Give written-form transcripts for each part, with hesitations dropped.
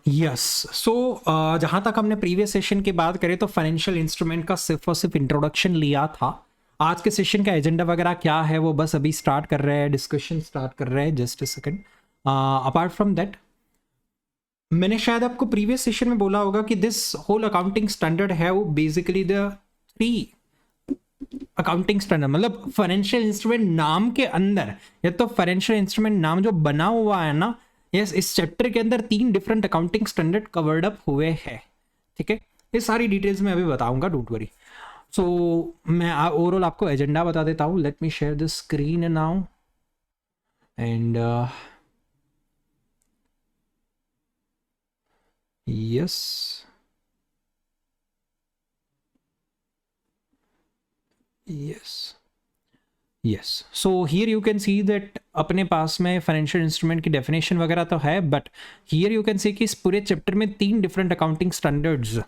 Yes. सो जहाँ तक हमने प्रीवियस सेशन की बात करें तो फाइनेंशियल इंस्ट्रूमेंट का सिर्फ और सिर्फ इंट्रोडक्शन लिया था। आज के सेशन का एजेंडा वगैरह क्या है वो बस अभी स्टार्ट कर रहे हैं, डिस्कशन स्टार्ट कर रहे हैं। Just a second. Apart from that, मैंने शायद आपको प्रीवियस सेशन में बोला होगा कि दिस होल अकाउंटिंग स्टैंडर्ड है वो बेसिकली द 3 अकाउंटिंग स्टैंडर्ड, मतलब फाइनेंशियल इंस्ट्रूमेंट नाम के अंदर, या तो फाइनेंशियल इंस्ट्रूमेंट नाम जो बना हुआ है ना, यस, इस चैप्टर के अंदर 3 different accounting standard covered up हुए हैं। ठीक है, ये सारी डिटेल्स मैं अभी बताऊंगा, डोंट वरी। सो मैं ओवरऑल आपको एजेंडा बता देता हूँ। Let me share the screen now and yes yes. So here you can see that अपने पास में फाइनेंशियल इंस्ट्रूमेंट की डेफिनेशन वगैरह तो है, but here you can see कि इस पूरे चैप्टर में 3 डिफरेंट अकाउंटिंग स्टैंडर्ड्स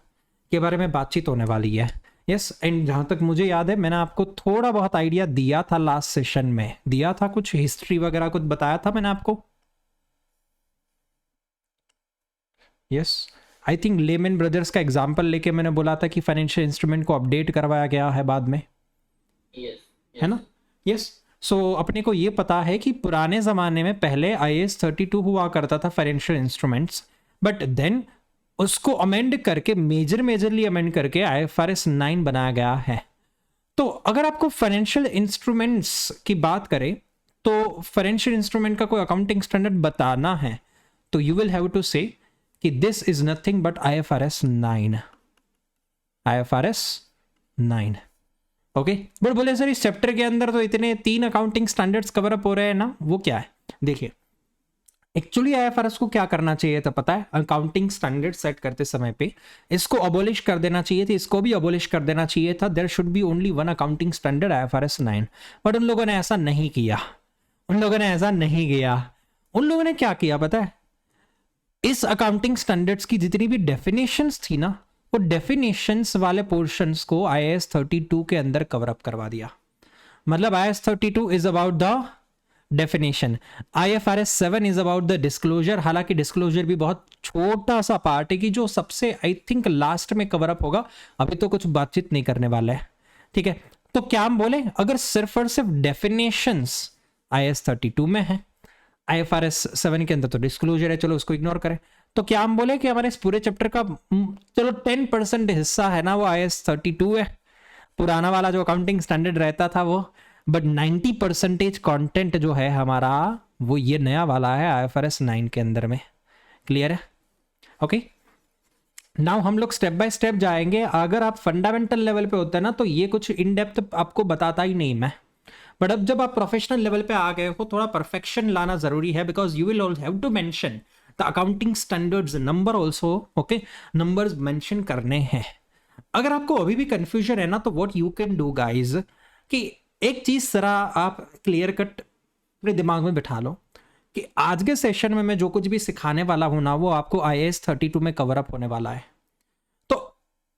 के बारे में बातचीत होने वाली है। यस, एंड जहाँ तक मुझे याद है मैंने आपको थोड़ा बहुत आइडिया दिया था, लास्ट सेशन में दिया था, कुछ हिस्ट्री वगैरह कुछ बताया था मैंने आपको। Yes, I think Lehman Brothers का एग्जाम्पल लेके मैंने बोला था कि फाइनेंशियल इंस्ट्रूमेंट को अपडेट करवाया गया है बाद में, है ना। यस, सो अपने को ये पता है कि पुराने ज़माने में पहले IAS 32 हुआ करता था फाइनेंशियल इंस्ट्रूमेंट्स, बट देन उसको अमेंड करके मेजरली अमेंड करके IFRS 9 बनाया गया है। तो अगर आपको फाइनेंशियल इंस्ट्रूमेंट्स की बात करें तो फाइनेंशियल इंस्ट्रूमेंट का कोई अकाउंटिंग स्टैंडर्ड बताना है तो यू विल हैव टू से कि this is nothing but IFRS 9। IFRS 9, okay. But बोले सर इस चैप्टर के अंदर तो इतने 3 अकाउंटिंग स्टैंडर्ड्स कवर अप हो रहे हैं ना, वो क्या है? देखिए, एक्चुअली IFRS को क्या करना चाहिए था पता है? अकाउंटिंग स्टैंडर्ड सेट करते समय पे इसको अबोलिश कर देना चाहिए था, इसको भी अबोलिश कर देना चाहिए था। There should be only 1 accounting standard IFRS 9, but उन लोगों ने ऐसा नहीं किया। उन लोगों ने क्या किया पता है? इस अकाउंटिंग स्टैंडर्ड्स की जितनी भी डेफिनेशंस थी ना, वो डेफिनेशंस वाले पोर्शंस को IAS 32 के अंदर कवर अप करवा दिया। मतलब IAS 32 is about the definition, IFRS 7 is about the disclosure. हालांकि डिस्क्लोजर भी बहुत छोटा सा पार्ट है कि जो सबसे आई थिंक लास्ट में कवर अप होगा, अभी तो कुछ बातचीत नहीं करने वाला है। ठीक है, तो क्या हम बोले, अगर सिर्फ और सिर्फ डेफिनेशंस IAS 32 में है, IFRS 7 के अंदर तो डिस्क्लोजर है, चलो उसको इग्नोर करें, तो क्या हम बोले कि हमारे इस पूरे चैप्टर का चलो 10% हिस्सा है ना वो IAS 32 है, पुराना वाला जो अकाउंटिंग स्टैंडर्ड रहता था वो, बट 90% कंटेंट जो है हमारा वो ये नया वाला है IFRS 9 के अंदर में। क्लियर है? ओके, नाउ हम लोग स्टेप बाय स्टेप जाएंगे। अगर आप फंडामेंटल लेवल पे होते हैं ना तो ये कुछ इन डेप्थ आपको बताता ही नहीं मैं, बट अब जब आप प्रोफेशनल लेवल पे आ गए हो थोड़ा परफेक्शन लाना जरूरी है, because you will have to mention the accounting standards number also. Okay, numbers mention करने हैं। अगर आपको अभी भी कंफ्यूजन है ना तो what you can do guys, कि एक चीज जरा आप क्लियर कट अपने दिमाग में बिठा लो कि आज के सेशन में मैं जो कुछ भी सिखाने वाला हूं ना वो आपको IAS 32 में कवर अप होने वाला है। तो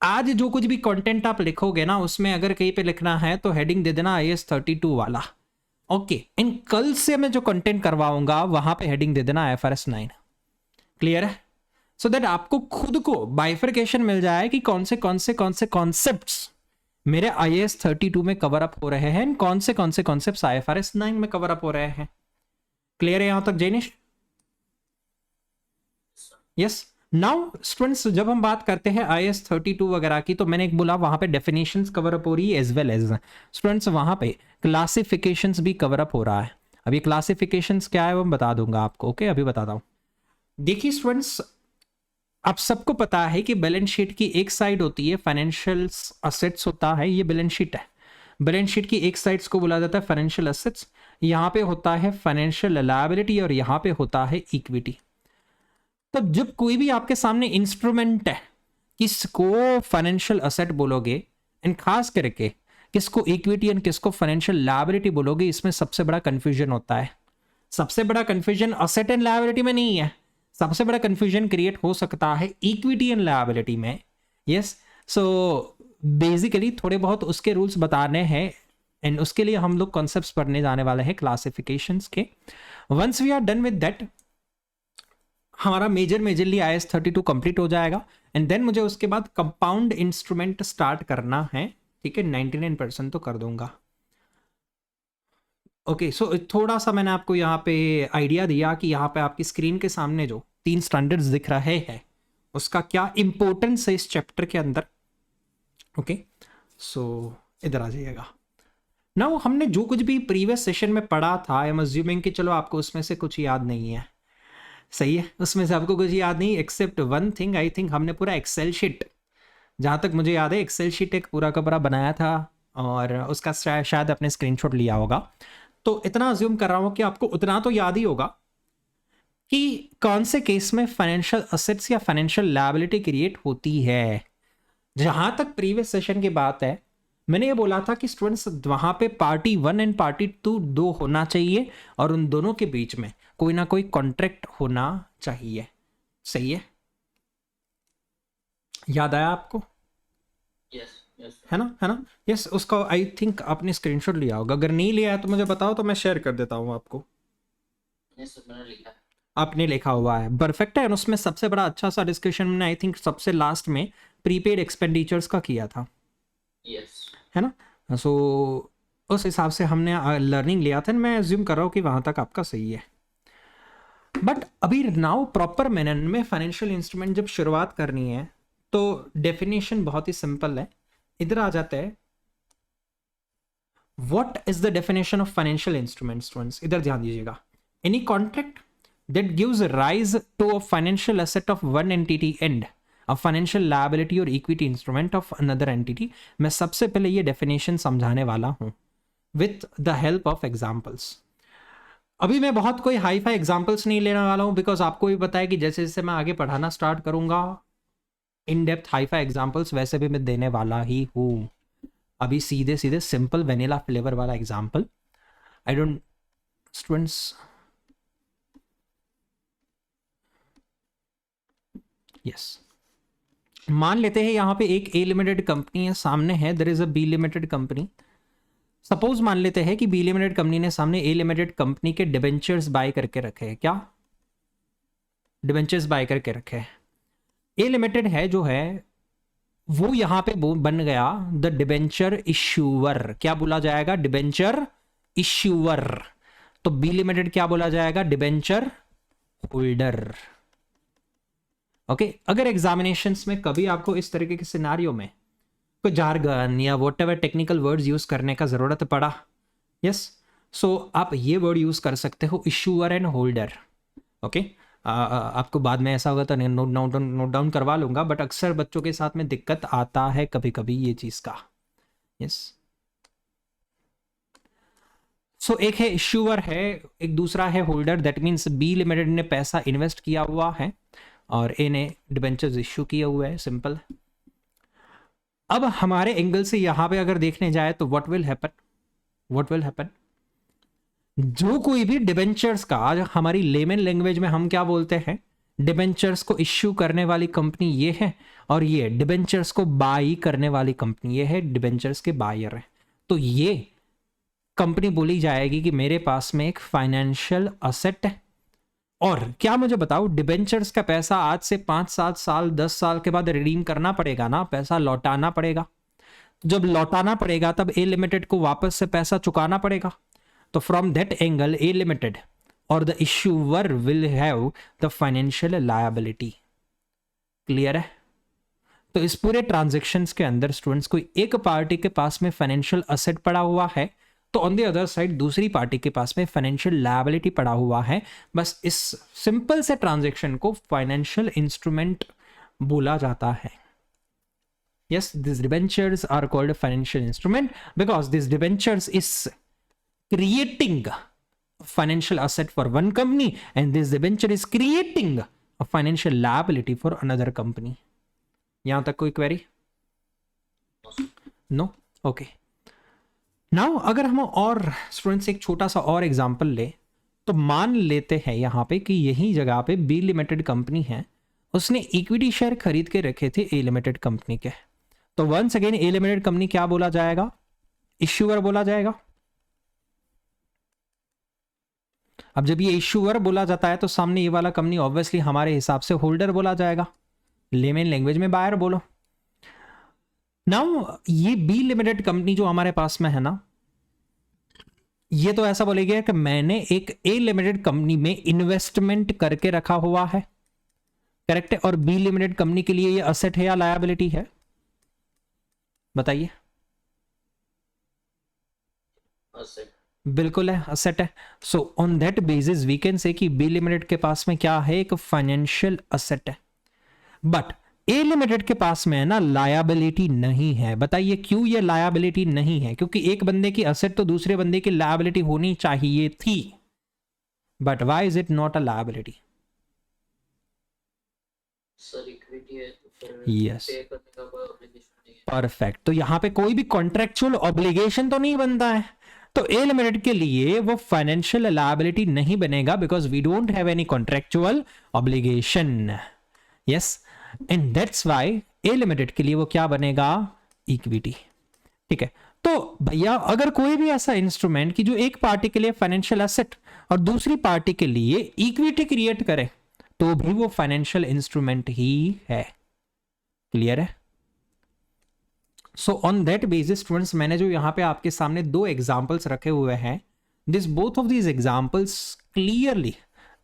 आज जो कुछ भी कंटेंट आप लिखोगे ना उसमें अगर कहीं पे लिखना है तो हेडिंग दे देना IAS 32 वाला। ओके, इन कल से मैं जो कंटेंट करवाऊंगा वहां पे हेडिंग दे देना IFRS 9। क्लियर है? सो दैट आपको खुद को बाइफरकेशन मिल जाए कि कौन से कॉन्सेप्ट्स मेरे IAS 32 में कवर अप हो रहे हैं, कौन से कॉन्सेप्ट्स IFRS 9 में कवर अप हो रहे हैं। क्लियर है यहां तक जैनिश? यस। नाउ स्टूडेंट्स, जब हम बात करते हैं IAS 32 वगैरह की तो मैंने एक बोला वहां पे डेफिनेशंस कवर अप हो रही है एज वेल एज स्टूडेंट्स वहां पे क्लासिफिकेशंस भी कवर अप हो रहा है। अभी क्लासिफिकेशंस क्या है वो बता दूंगा आपको। ओके, अभी बताता हूं। देखिए स्टूडेंट्स, आप सबको पता है कि बैलेंस शीट की एक साइड होती है फाइनेंशियल असेट्स होता है, ये बैलेंस शीट है। बैलेंस शीट की एक साइड्स को बोला जाता है फाइनेंशियल असेट्स, यहाँ पे होता है फाइनेंशियल लायबिलिटी और यहाँ पे होता है इक्विटी। तब जब कोई भी आपके सामने इंस्ट्रूमेंट है, किसको फाइनेंशियल असेट बोलोगे एंड खास करके किसको इक्विटी एंड किसको फाइनेंशियल लायबिलिटी बोलोगे, इसमें सबसे बड़ा कंफ्यूजन होता है। सबसे बड़ा कंफ्यूजन असेट एंड लायबिलिटी में नहीं है, सबसे बड़ा कंफ्यूजन क्रिएट हो सकता है इक्विटी एंड लायबिलिटी में। यस, सो बेसिकली थोड़े बहुत उसके रूल्स बताने हैं एंड उसके लिए हम लोग कॉन्सेप्ट्स पढ़ने जाने वाले हैं क्लासिफिकेशंस के। Once we are done with that, हमारा मेजरली IS-32 कंप्लीट हो जाएगा एंड देन मुझे उसके बाद कंपाउंड इंस्ट्रूमेंट स्टार्ट करना है, ठीक है। 99% तो कर दूंगा। ओके, सो थोड़ा सा मैंने आपको यहाँ पे आइडिया दिया कि यहाँ पे आपकी स्क्रीन के सामने जो 3 स्टैंडर्ड्स दिख रहे हैं उसका क्या इंपॉर्टेंस है इस चैप्टर के अंदर। ओके, सो इधर आ जाइएगा। नाउ हमने जो कुछ भी प्रीवियस सेशन में पढ़ा था, आई एम अज्यूमिंग कि चलो आपको उसमें से कुछ याद नहीं है, सही है, उसमें से आपको कुछ याद नहीं except one thing. I think हमने पूरा एक्सेल शीट, जहाँ तक मुझे याद है एक्सेल शीट एक पूरा का पूरा बनाया था और उसका शायद अपने स्क्रीनशॉट लिया होगा। तो इतना अज्यूम कर रहा हूँ कि आपको उतना तो याद ही होगा कि कौन से केस में फाइनेंशियल असेट्स या फाइनेंशियल लायबिलिटी क्रिएट होती है। जहां तक प्रीवियस सेशन की बात है, मैंने ये बोला था कि स्टूडेंट्स वहां पे पार्टी 1 एंड पार्टी 2 दो होना चाहिए और उन दोनों के बीच में कोई ना कोई कॉन्ट्रैक्ट होना चाहिए, सही है, याद आया आपको? है ना यस। उसका आई थिंक आपने स्क्रीनशॉट लिया होगा, अगर नहीं लिया है तो मुझे बताओ तो मैं शेयर कर देता हूँ आपको। मैंने लिखा, आपने लिखा हुआ है, परफेक्ट है। उसमें सबसे बड़ा अच्छा सा डिस्कशन मैंने आई थिंक सबसे लास्ट में प्रीपेड एक्सपेंडिचर्स का किया था, है ना। सो उस हिसाब से हमने लर्निंग लिया था, मैं अज्यूम कर रहा हूँ कि वहां तक आपका सही है। बट अभी नाउ प्रॉपर मैनर में फाइनेंशियल इंस्ट्रूमेंट जब शुरुआत करनी है तो डेफिनेशन बहुत ही सिंपल है। इधर आ जाता है, what is the definition of financial instrument students, इधर ध्यान दीजिएगा। Any contract that gives rise to a financial asset of one entity and a financial liability or equity instrument of another entity। मैं सबसे पहले ये डेफिनेशन समझाने वाला हूं with the help of examples। अभी मैं बहुत कोई हाई फाई एग्जाम्पल्स नहीं लेने वाला हूं बिकॉज आपको भी पता है कि जैसे जैसे मैं आगे पढ़ाना स्टार्ट करूंगा in depth hi fi examples वैसे भी मैं देने वाला ही हूं। अभी सीधे सीधे सिंपल वेनिला फ्लेवर वाला example, I don't students, yes मान लेते हैं यहाँ पे एक ए लिमिटेड कंपनी है, सामने है there is a B limited company. Suppose मान लेते हैं कि बी लिमिटेड कंपनी ने सामने ए लिमिटेड कंपनी के डिबेंचर्स बाय करके रखे हैं। क्या डिबेंचर्स बाय करके रखे हैं? ए लिमिटेड है जो है वो यहाँ पे बन गया द डिबेंचर इश्यूअर। क्या बोला जाएगा? Debenture issuer. तो बी लिमिटेड क्या बोला जाएगा? Debenture holder. ओके, अगर एग्जामिनेशंस में कभी आपको इस तरीके के सिनारियो में कोई जार्गन या व्हाटएवर टेक्निकल वर्ड्स यूज करने का जरूरत पड़ा, यस, सो आप ये वर्ड यूज कर सकते हो, इश्यूअर एंड होल्डर। ओके, आपको बाद में ऐसा होगा तो नोट डाउन करवा लूंगा, बट अक्सर बच्चों के साथ में दिक्कत आता है कभी कभी ये चीज का, यस। सो एक है इश्यूअर है, एक दूसरा है holder. That means B limited ने पैसा इन्वेस्ट किया हुआ है और ए ने डिबेंचर्स इश्यू किए हुए हैं, सिंपल। अब हमारे एंगल से यहां पे अगर देखने जाए तो व्हाट विल हैपन, जो कोई भी डिबेंचर्स का, आज हमारी लेमन लैंग्वेज में हम क्या बोलते हैं, डिबेंचर्स को इश्यू करने वाली कंपनी ये है और ये डिबेंचर्स को बाई करने वाली कंपनी ये है, डिबेंचर्स के बायर है। तो ये कंपनी बोली जाएगी कि मेरे पास में एक फाइनेंशियल असेट है। और क्या मुझे बताओ, डिबेंचर्स का पैसा आज से 5-7 साल 10 साल के बाद रिडीम करना पड़ेगा ना, पैसा लौटाना पड़ेगा। जब लौटाना पड़ेगा तब ए लिमिटेड को वापस से पैसा चुकाना पड़ेगा। तो from that angle A limited और the issuer will have the financial liability. Clear है? तो इस पूरे ट्रांजेक्शन्स के अंदर स्टूडेंट्स, कोई एक पार्टी के पास में फाइनेंशियल असेट पड़ा हुआ है तो ऑन द अदर साइड दूसरी पार्टी के पास में फाइनेंशियल लायबिलिटी पड़ा हुआ है। बस इस सिंपल से ट्रांजैक्शन को फाइनेंशियल इंस्ट्रूमेंट बोला जाता है। Yes, this debentures are called financial instrument because this debentures is creating financial asset for one company and this debenture is creating a financial liability for another company. यहां तक कोई query? No? Okay. Now अगर हम और students एक छोटा सा और एग्जांपल ले तो मान लेते हैं यहाँ पे कि यही जगह पे बी लिमिटेड कंपनी है, उसने इक्विटी शेयर खरीद के रखे थे ए लिमिटेड कंपनी के। तो वंस अगेन ए लिमिटेड कंपनी क्या बोला जाएगा? इश्यूअर बोला जाएगा। अब जब ये इशूअर बोला जाता है तो सामने ये वाला कंपनी ऑब्वियसली हमारे हिसाब से होल्डर बोला जाएगा, लेमन लैंग्वेज में बायर बोलो। नाउ ये बी लिमिटेड कंपनी जो हमारे पास में है ना, ये तो ऐसा बोलेगा कि मैंने एक ए लिमिटेड कंपनी में इन्वेस्टमेंट करके रखा हुआ है, करेक्ट है। और बी लिमिटेड कंपनी के लिए ये असेट है या लायबिलिटी है, बताइए। asset, बिल्कुल है, असेट है। So on that basis we can say कि बी लिमिटेड के पास में क्या है, एक फाइनेंशियल असेट है। बट ए लिमिटेड के पास में है ना लायबिलिटी नहीं है। बताइए क्यों ये लायबिलिटी नहीं है? क्योंकि एक बंदे की असेट तो दूसरे बंदे की लायबिलिटी होनी चाहिए थी, but why is it not a liability? Sir equity है तो फिर Yes. पे करने का कोई ऑब्लिगेशन नहीं है। परफेक्ट। तो यहां पे कोई भी कॉन्ट्रेक्चुअल ऑब्लिगेशन तो नहीं बनता है, तो ए लिमिटेड के लिए वो फाइनेंशियल लायबिलिटी नहीं बनेगा, because we don't have any contractual obligation. Yes, and that's why A limited के लिए वो क्या बनेगा, इक्विटी। ठीक है। तो भैया अगर कोई भी ऐसा इंस्ट्रूमेंट कि जो एक पार्टी के लिए फाइनेंशियल एसेट और दूसरी पार्टी के लिए इक्विटी क्रिएट करे, तो भी वो फाइनेंशियल इंस्ट्रूमेंट ही है। क्लियर है? So on that basis students, मैंने जो यहाँ पे आपके सामने दो एग्जाम्पल्स रखे हुए हैं, this both of these examples clearly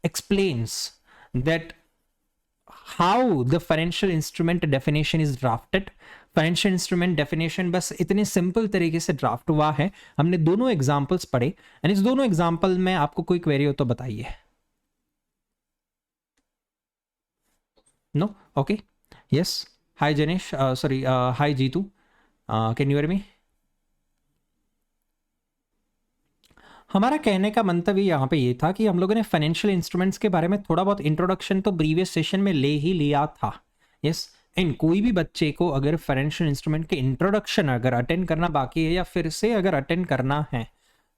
explains that how the financial instrument definition is drafted. Financial instrument definition बस इतने सिंपल तरीके से ड्राफ्ट हुआ है। हमने दोनों एग्जाम्पल्स पढ़े, एंड इस दोनों एग्जाम्पल में आपको कोई क्वेरी हो तो बताइए। No? Okay, yes. Hi Janesh, sorry, hi Jeetu, can you hear me? हमारा कहने का मंतव्य यहाँ पे ये था कि हम लोगों ने फाइनेंशियल इंस्ट्रूमेंट्स के बारे में थोड़ा बहुत इंट्रोडक्शन तो प्रीवियस सेशन में ले ही लिया था। यस, एंड कोई भी बच्चे को अगर फाइनेंशियल इंस्ट्रूमेंट के इंट्रोडक्शन अगर अटेंड करना बाकी है या फिर से अगर अटेंड करना है,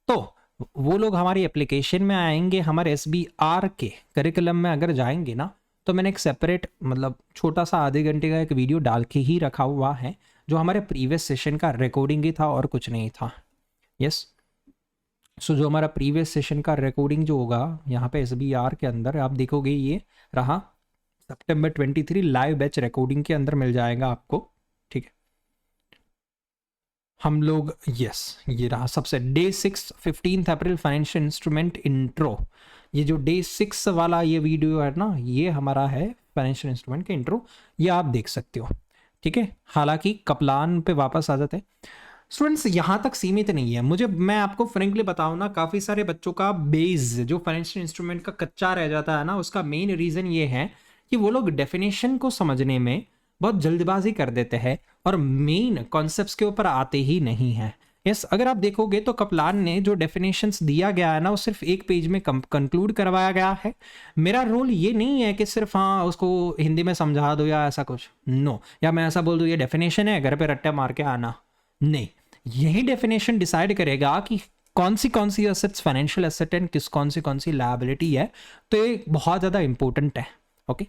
तो वो लोग हमारी एप्लीकेशन में आएंगे, हमारे SBR के करिकुलम में अगर जाएंगे ना, तो मैंने एक सेपरेट मतलब छोटा सा आधे घंटे का एक वीडियो डाल के ही रखा हुआ है, जो हमारे प्रीवियस सेशन का रिकॉर्डिंग ही था और कुछ नहीं था। यस, सो जो हमारा प्रीवियस सेशन का रिकॉर्डिंग जो होगा यहाँ पे SBR के अंदर आप देखोगे, ये रहा सितंबर 23 लाइव बैच रिकॉर्डिंग के अंदर मिल जाएगा आपको। ठीक है, हम लोग यस, ये रहा सबसे डे 6 15 अप्रैल फाइनेंशियल इंस्ट्रूमेंट इंट्रो। ये जो डे 6 वाला ये वीडियो है ना, ये हमारा है फाइनेंशियल इंस्ट्रूमेंट के इंट्रो, ये आप देख सकते हो। ठीक है, हालांकि कपलान पे वापस आ जाते हैं स्टूडेंट्स, यहाँ तक सीमित नहीं है। मैं आपको फ्रेंकली बताऊँ ना, काफ़ी सारे बच्चों का बेस जो फाइनेंशियल इंस्ट्रूमेंट का कच्चा रह जाता है ना, उसका मेन रीज़न ये है कि वो लोग डेफिनेशन को समझने में बहुत जल्दबाजी कर देते हैं और मेन कॉन्सेप्ट्स के ऊपर आते ही नहीं है। यस, अगर आप देखोगे तो कपलान ने जो डेफिनेशंस दिया गया है ना, वो सिर्फ एक पेज में कंक्लूड करवाया गया है। मेरा रोल ये नहीं है कि सिर्फ हाँ उसको हिंदी में समझा दो या ऐसा कुछ, नो, या मैं ऐसा बोल दूँ ये डेफिनेशन है, घर पे रट्टे मार के आना, नहीं। यही डेफिनेशन डिसाइड करेगा कि कौन सी एसेट्स फाइनेंशियल एसेट है, कौन सी लायबिलिटी है। तो ये बहुत ज़्यादा इंपॉर्टेंट है। ओके,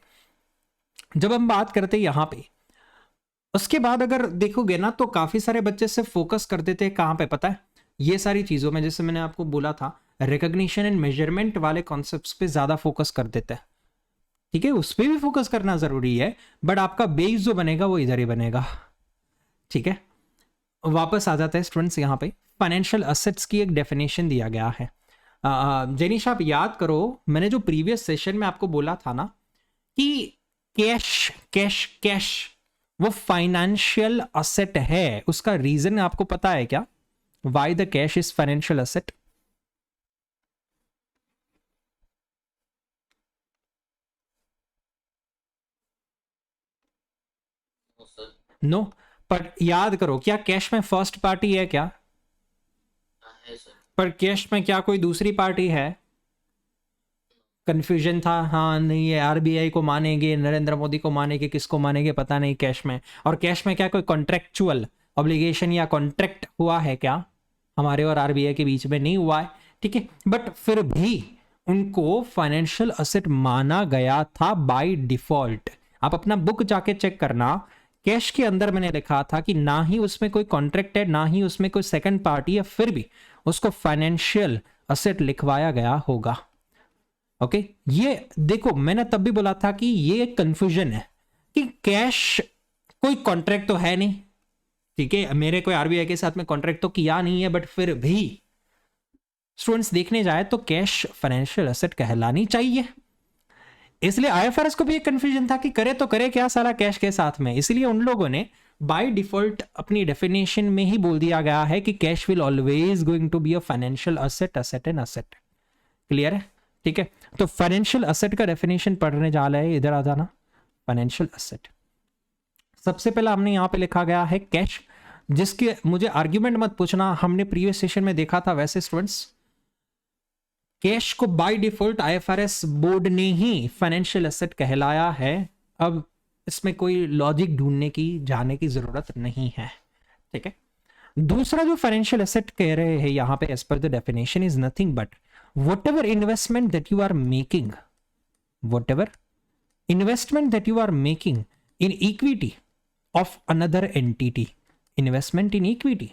जब हम बात करते हैं यहाँ पे, उसके बाद अगर देखोगे ना तो काफ़ी सारे बच्चे से फोकस कर देते हैं कहाँ पे, पता है, ये सारी चीज़ों में, जैसे मैंने आपको बोला था रिकॉग्निशन एंड मेजरमेंट वाले कॉन्सेप्ट्स पे ज़्यादा फोकस कर देते हैं। ठीक है, उस पर भी फोकस करना ज़रूरी है, बट आपका बेस जो बनेगा वो इधर ही बनेगा। ठीक है, वापस आ जाता है स्टूडेंट्स, यहाँ पे फाइनेंशियल एसेट्स की एक डेफिनेशन दिया गया है। जेनिश आप याद करो, मैंने जो प्रीवियस सेशन में आपको बोला था ना कि कैश वो फाइनेंशियल एसेट है। उसका रीजन आपको पता है क्या, why the cash is financial asset? No sir, no, पर याद करो, क्या कैश में फर्स्ट पार्टी है क्या? है सर, पर कैश में क्या कोई दूसरी पार्टी है? कंफ्यूजन था, हाँ नहीं है, RBI को मानेंगे, नरेंद्र मोदी को मानेंगे, किसको मानेंगे पता नहीं कैश में। और कैश में क्या कोई कॉन्ट्रेक्चुअल ऑब्लिगेशन या कॉन्ट्रैक्ट हुआ है क्या? हमारे और RBI के बीच में नहीं हुआ है। ठीक है, बट फिर भी उनको फाइनेंशियल एसेट माना गया था बाय डिफॉल्ट। आप अपना बुक जाके चेक करना, कैश के अंदर मैंने लिखा था कि ना ही उसमें कोई कॉन्ट्रैक्ट है, ना ही उसमें कोई सेकंड पार्टी है, फिर भी उसको फाइनेंशियल एसेट लिखवाया गया होगा। ओके ये देखो मैंने तब भी बोला था कि ये कंफ्यूजन है कि कैश कोई कॉन्ट्रैक्ट तो है नहीं, ठीक है, मेरे कोई आरबीआई के साथ में कॉन्ट्रैक्ट तो किया नहीं है, बट फिर भी स्टूडेंट्स देखने जाए तो कैश फाइनेंशियल एसेट कहलानी चाहिए। इसलिए आईएफआरएस को भी एक कंफ्यूजन था कि करे तो करे क्या साला कैश के साथ में, इसलिए उन लोगों ने बाय डिफॉल्ट अपनी डेफिनेशन में ही बोल दिया गया है कि cash will always going to be a financial asset, asset and asset. Clear है? ठीक है, तो फाइनेंशियल एसेट का डेफिनेशन पढ़ने जा रहे हैं, इधर आ जाना। फाइनेंशियल एसेट सबसे पहला हमने यहां पे लिखा गया है कैश, जिसके मुझे आर्ग्यूमेंट मत पूछना, हमने प्रीवियस सेशन में देखा था। वैसे स्टूडेंट्स कैश को बाय डिफॉल्ट आईएफआरएस बोर्ड ने ही फाइनेंशियल एसेट कहलाया है। अब इसमें कोई लॉजिक ढूंढने की जाने की जरूरत नहीं है, ठीक है। दूसरा जो फाइनेंशियल एसेट कह रहे हैं यहां पे as per the definition is nothing but whatever investment that you are making, whatever investment that you are making in equity of another entity, investment in equity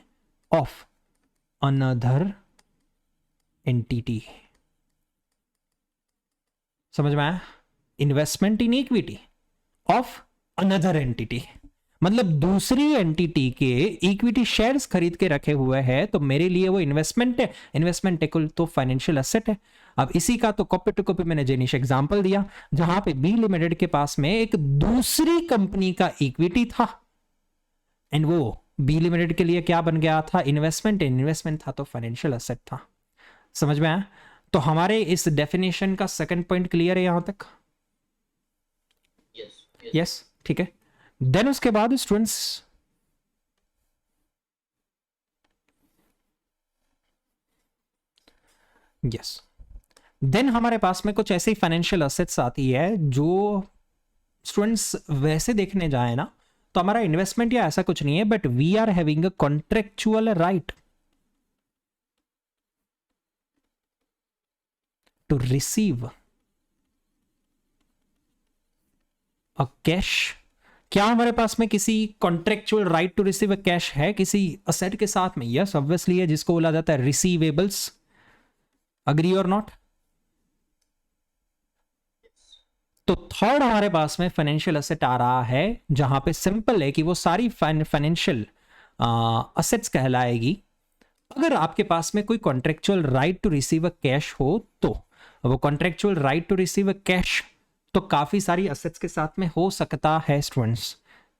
of another entity, समझ में आया? Investment in equity of another entity, मतलब दूसरी entity के equity shares खरीद के रखे हुए हैं, तो मेरे लिए वो इन्वेस्टमेंट है, इन्वेस्टमेंट तो फाइनेंशियल एसेट है। अब इसी का तो कॉपी टू कॉपी मैंने जेनिश एग्जांपल दिया, जहां पे बी लिमिटेड के पास में एक दूसरी कंपनी का इक्विटी था एंड वो बी लिमिटेड के लिए क्या बन गया था? इन्वेस्टमेंट। इन्वेस्टमेंट था तो फाइनेंशियल एसेट था। समझ में आया? तो हमारे इस डेफिनेशन का सेकंड पॉइंट क्लियर है यहां तक? यस, ठीक है। देन उसके बाद स्टूडेंट्स यस देन हमारे पास में कुछ ऐसी फाइनेंशियल एसेट्स आती है जो स्टूडेंट्स वैसे देखने जाए ना तो हमारा इन्वेस्टमेंट या ऐसा कुछ नहीं है, but we are having a contractual right to receive a cash. क्या हमारे पास में किसी contractual right to receive a cash है किसी असेट के साथ में? यस ऑब्वियसली है, जिसको बोला जाता है रिसीवेबल्स। अग्री और नॉट? तो थर्ड हमारे पास में फाइनेंशियल एसेट आ रहा है जहां पे सिंपल है कि वो सारी फाइनेंशियल असेट्स कहलाएगी अगर आपके पास में कोई contractual right to receive a cash हो। तो वो contractual right to receive a cash तो काफी सारी असेट्स के साथ में हो सकता है स्टूडेंट्स,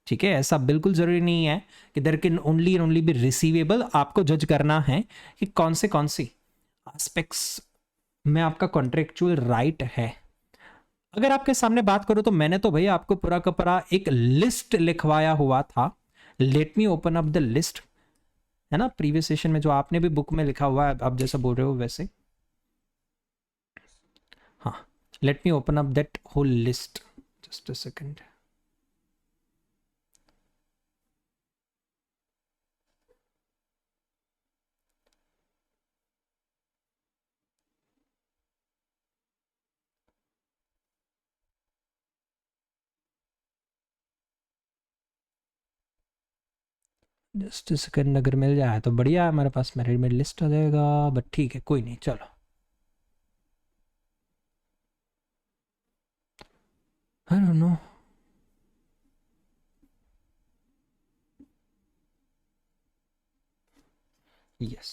ठीक है। ऐसा बिल्कुल जरूरी नहीं है कि there can only and only be receivable. आपको जज करना है कि कौन से एस्पेक्ट्स में आपका कॉन्ट्रेक्चुअल राइट है। अगर आपके सामने बात करूं तो मैंने तो भैया आपको पूरा का पूरा एक लिस्ट लिखवाया हुआ था। Late me open up the list, है ना, प्रीवियस सेशन में जो आपने भी बुक में लिखा हुआ है, आप जैसा बोल रहे हो वैसे। हाँ, let me open up that whole list, just a second. Just a second, अगर मिल जाए तो बढ़िया है, हमारे पास मेरिट में लिस्ट आ जाएगा, बट ठीक है कोई नहीं, चलो। I don't know. यस,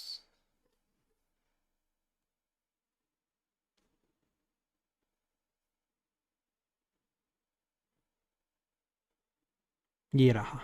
ये रहा।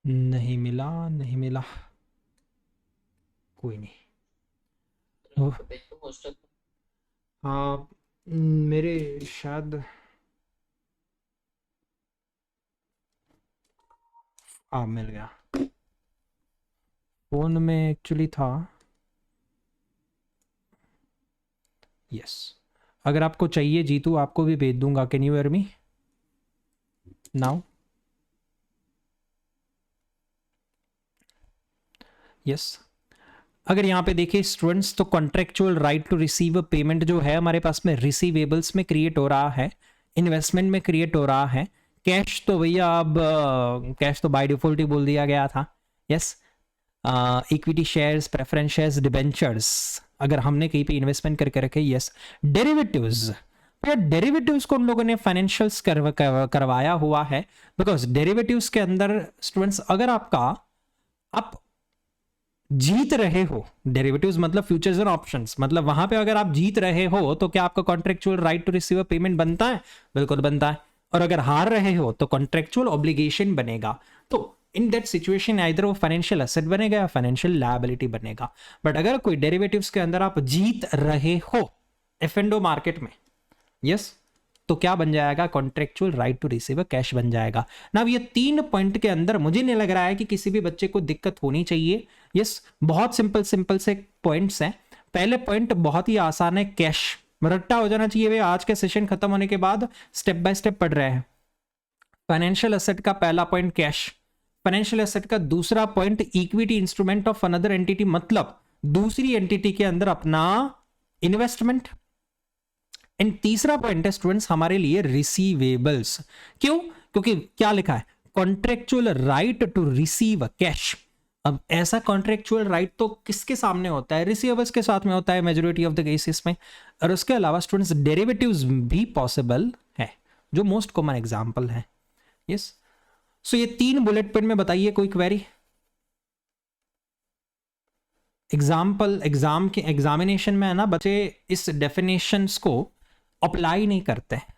नहीं मिला, नहीं मिला, कोई नहीं। ओह, हाँ, मेरे शायद मिल गया, फोन में एक्चुअली था। यस, अगर आपको चाहिए जीतू आपको भी भेज दूंगा। Can you hear me now? Yes अगर यहाँ पे देखिए स्टूडेंट्स, तो contractual right to receive payment जो है हमारे पास में रिसीवेबल्स में क्रिएट हो रहा है, इन्वेस्टमेंट में क्रिएट हो रहा है। कैश तो भैया अब कैश तो बाय डिफॉल्ट ही बोल दिया गया था। Yes equity shares, preference shares, debentures अगर हमने कहीं पे इन्वेस्टमेंट करके रखे। यस डेरिवेटिव्स, भैया डेरिवेटिव्स को उन लोगों ने फाइनेंशियल्स करवाया हुआ है, बिकॉज डेरिवेटिव्स के अंदर स्टूडेंट्स अगर आप जीत रहे हो, डेरिवेटिव्स मतलब फ्यूचर्स एंड ऑप्शंस, मतलब वहां पे अगर आप जीत रहे हो तो क्या आपका contractual right to receive payment बनता है? बिल्कुल बनता है। और अगर हार रहे हो तो कॉन्ट्रेक्चुअल ऑब्लिगेशन बनेगा। तो इन दैट सिचुएशन आइदर वो फाइनेंशियल एसेट बनेगा या फाइनेंशियल लायबिलिटी बनेगा। बट अगर कोई डेरिवेटिव्स के अंदर आप जीत रहे हो एफ&ओ मार्केट में, यस तो क्या बन जाएगा? Contractual right to receive cash बन जाएगा ना। ये 3 पॉइंट के अंदर मुझे नहीं लग रहा है कि किसी भी बच्चे को दिक्कत होनी चाहिए। यस बहुत सिंपल से पॉइंट्स हैं। पहले पॉइंट बहुत ही आसान है, कैश रट्टा हो जाना चाहिए। वे आज के सेशन खत्म होने के बाद स्टेप बाय स्टेप पढ़ रहे हैं। फाइनेंशियल एसेट का पहला पॉइंट कैश, फाइनेंशियल एसेट का दूसरा point equity instrument of another entity, मतलब दूसरी एंटिटी के अंदर अपना इन्वेस्टमेंट। एंड तीसरा पॉइंट है स्टूडेंट्स हमारे लिए रिसीवेबल्स। क्यों? क्योंकि क्या लिखा है? Contractual right to receive cash. अब ऐसा कॉन्ट्रेक्चुअल राइट तो किसके सामने होता है? रिसीवेबल्स के साथ में होता है मेजॉरिटी ऑफ द केसेस में। और उसके अलावा स्टूडेंट्स डेरिवेटिव्स भी पॉसिबल है, जो मोस्ट कॉमन एग्जांपल है। यस सो ये 3 बुलेट पॉइंट में बताइए कोई क्वेरी। एग्जाम के एग्जामिनेशन में है ना, बच्चे इस डेफिनेशंस को अप्लाई नहीं करते हैं,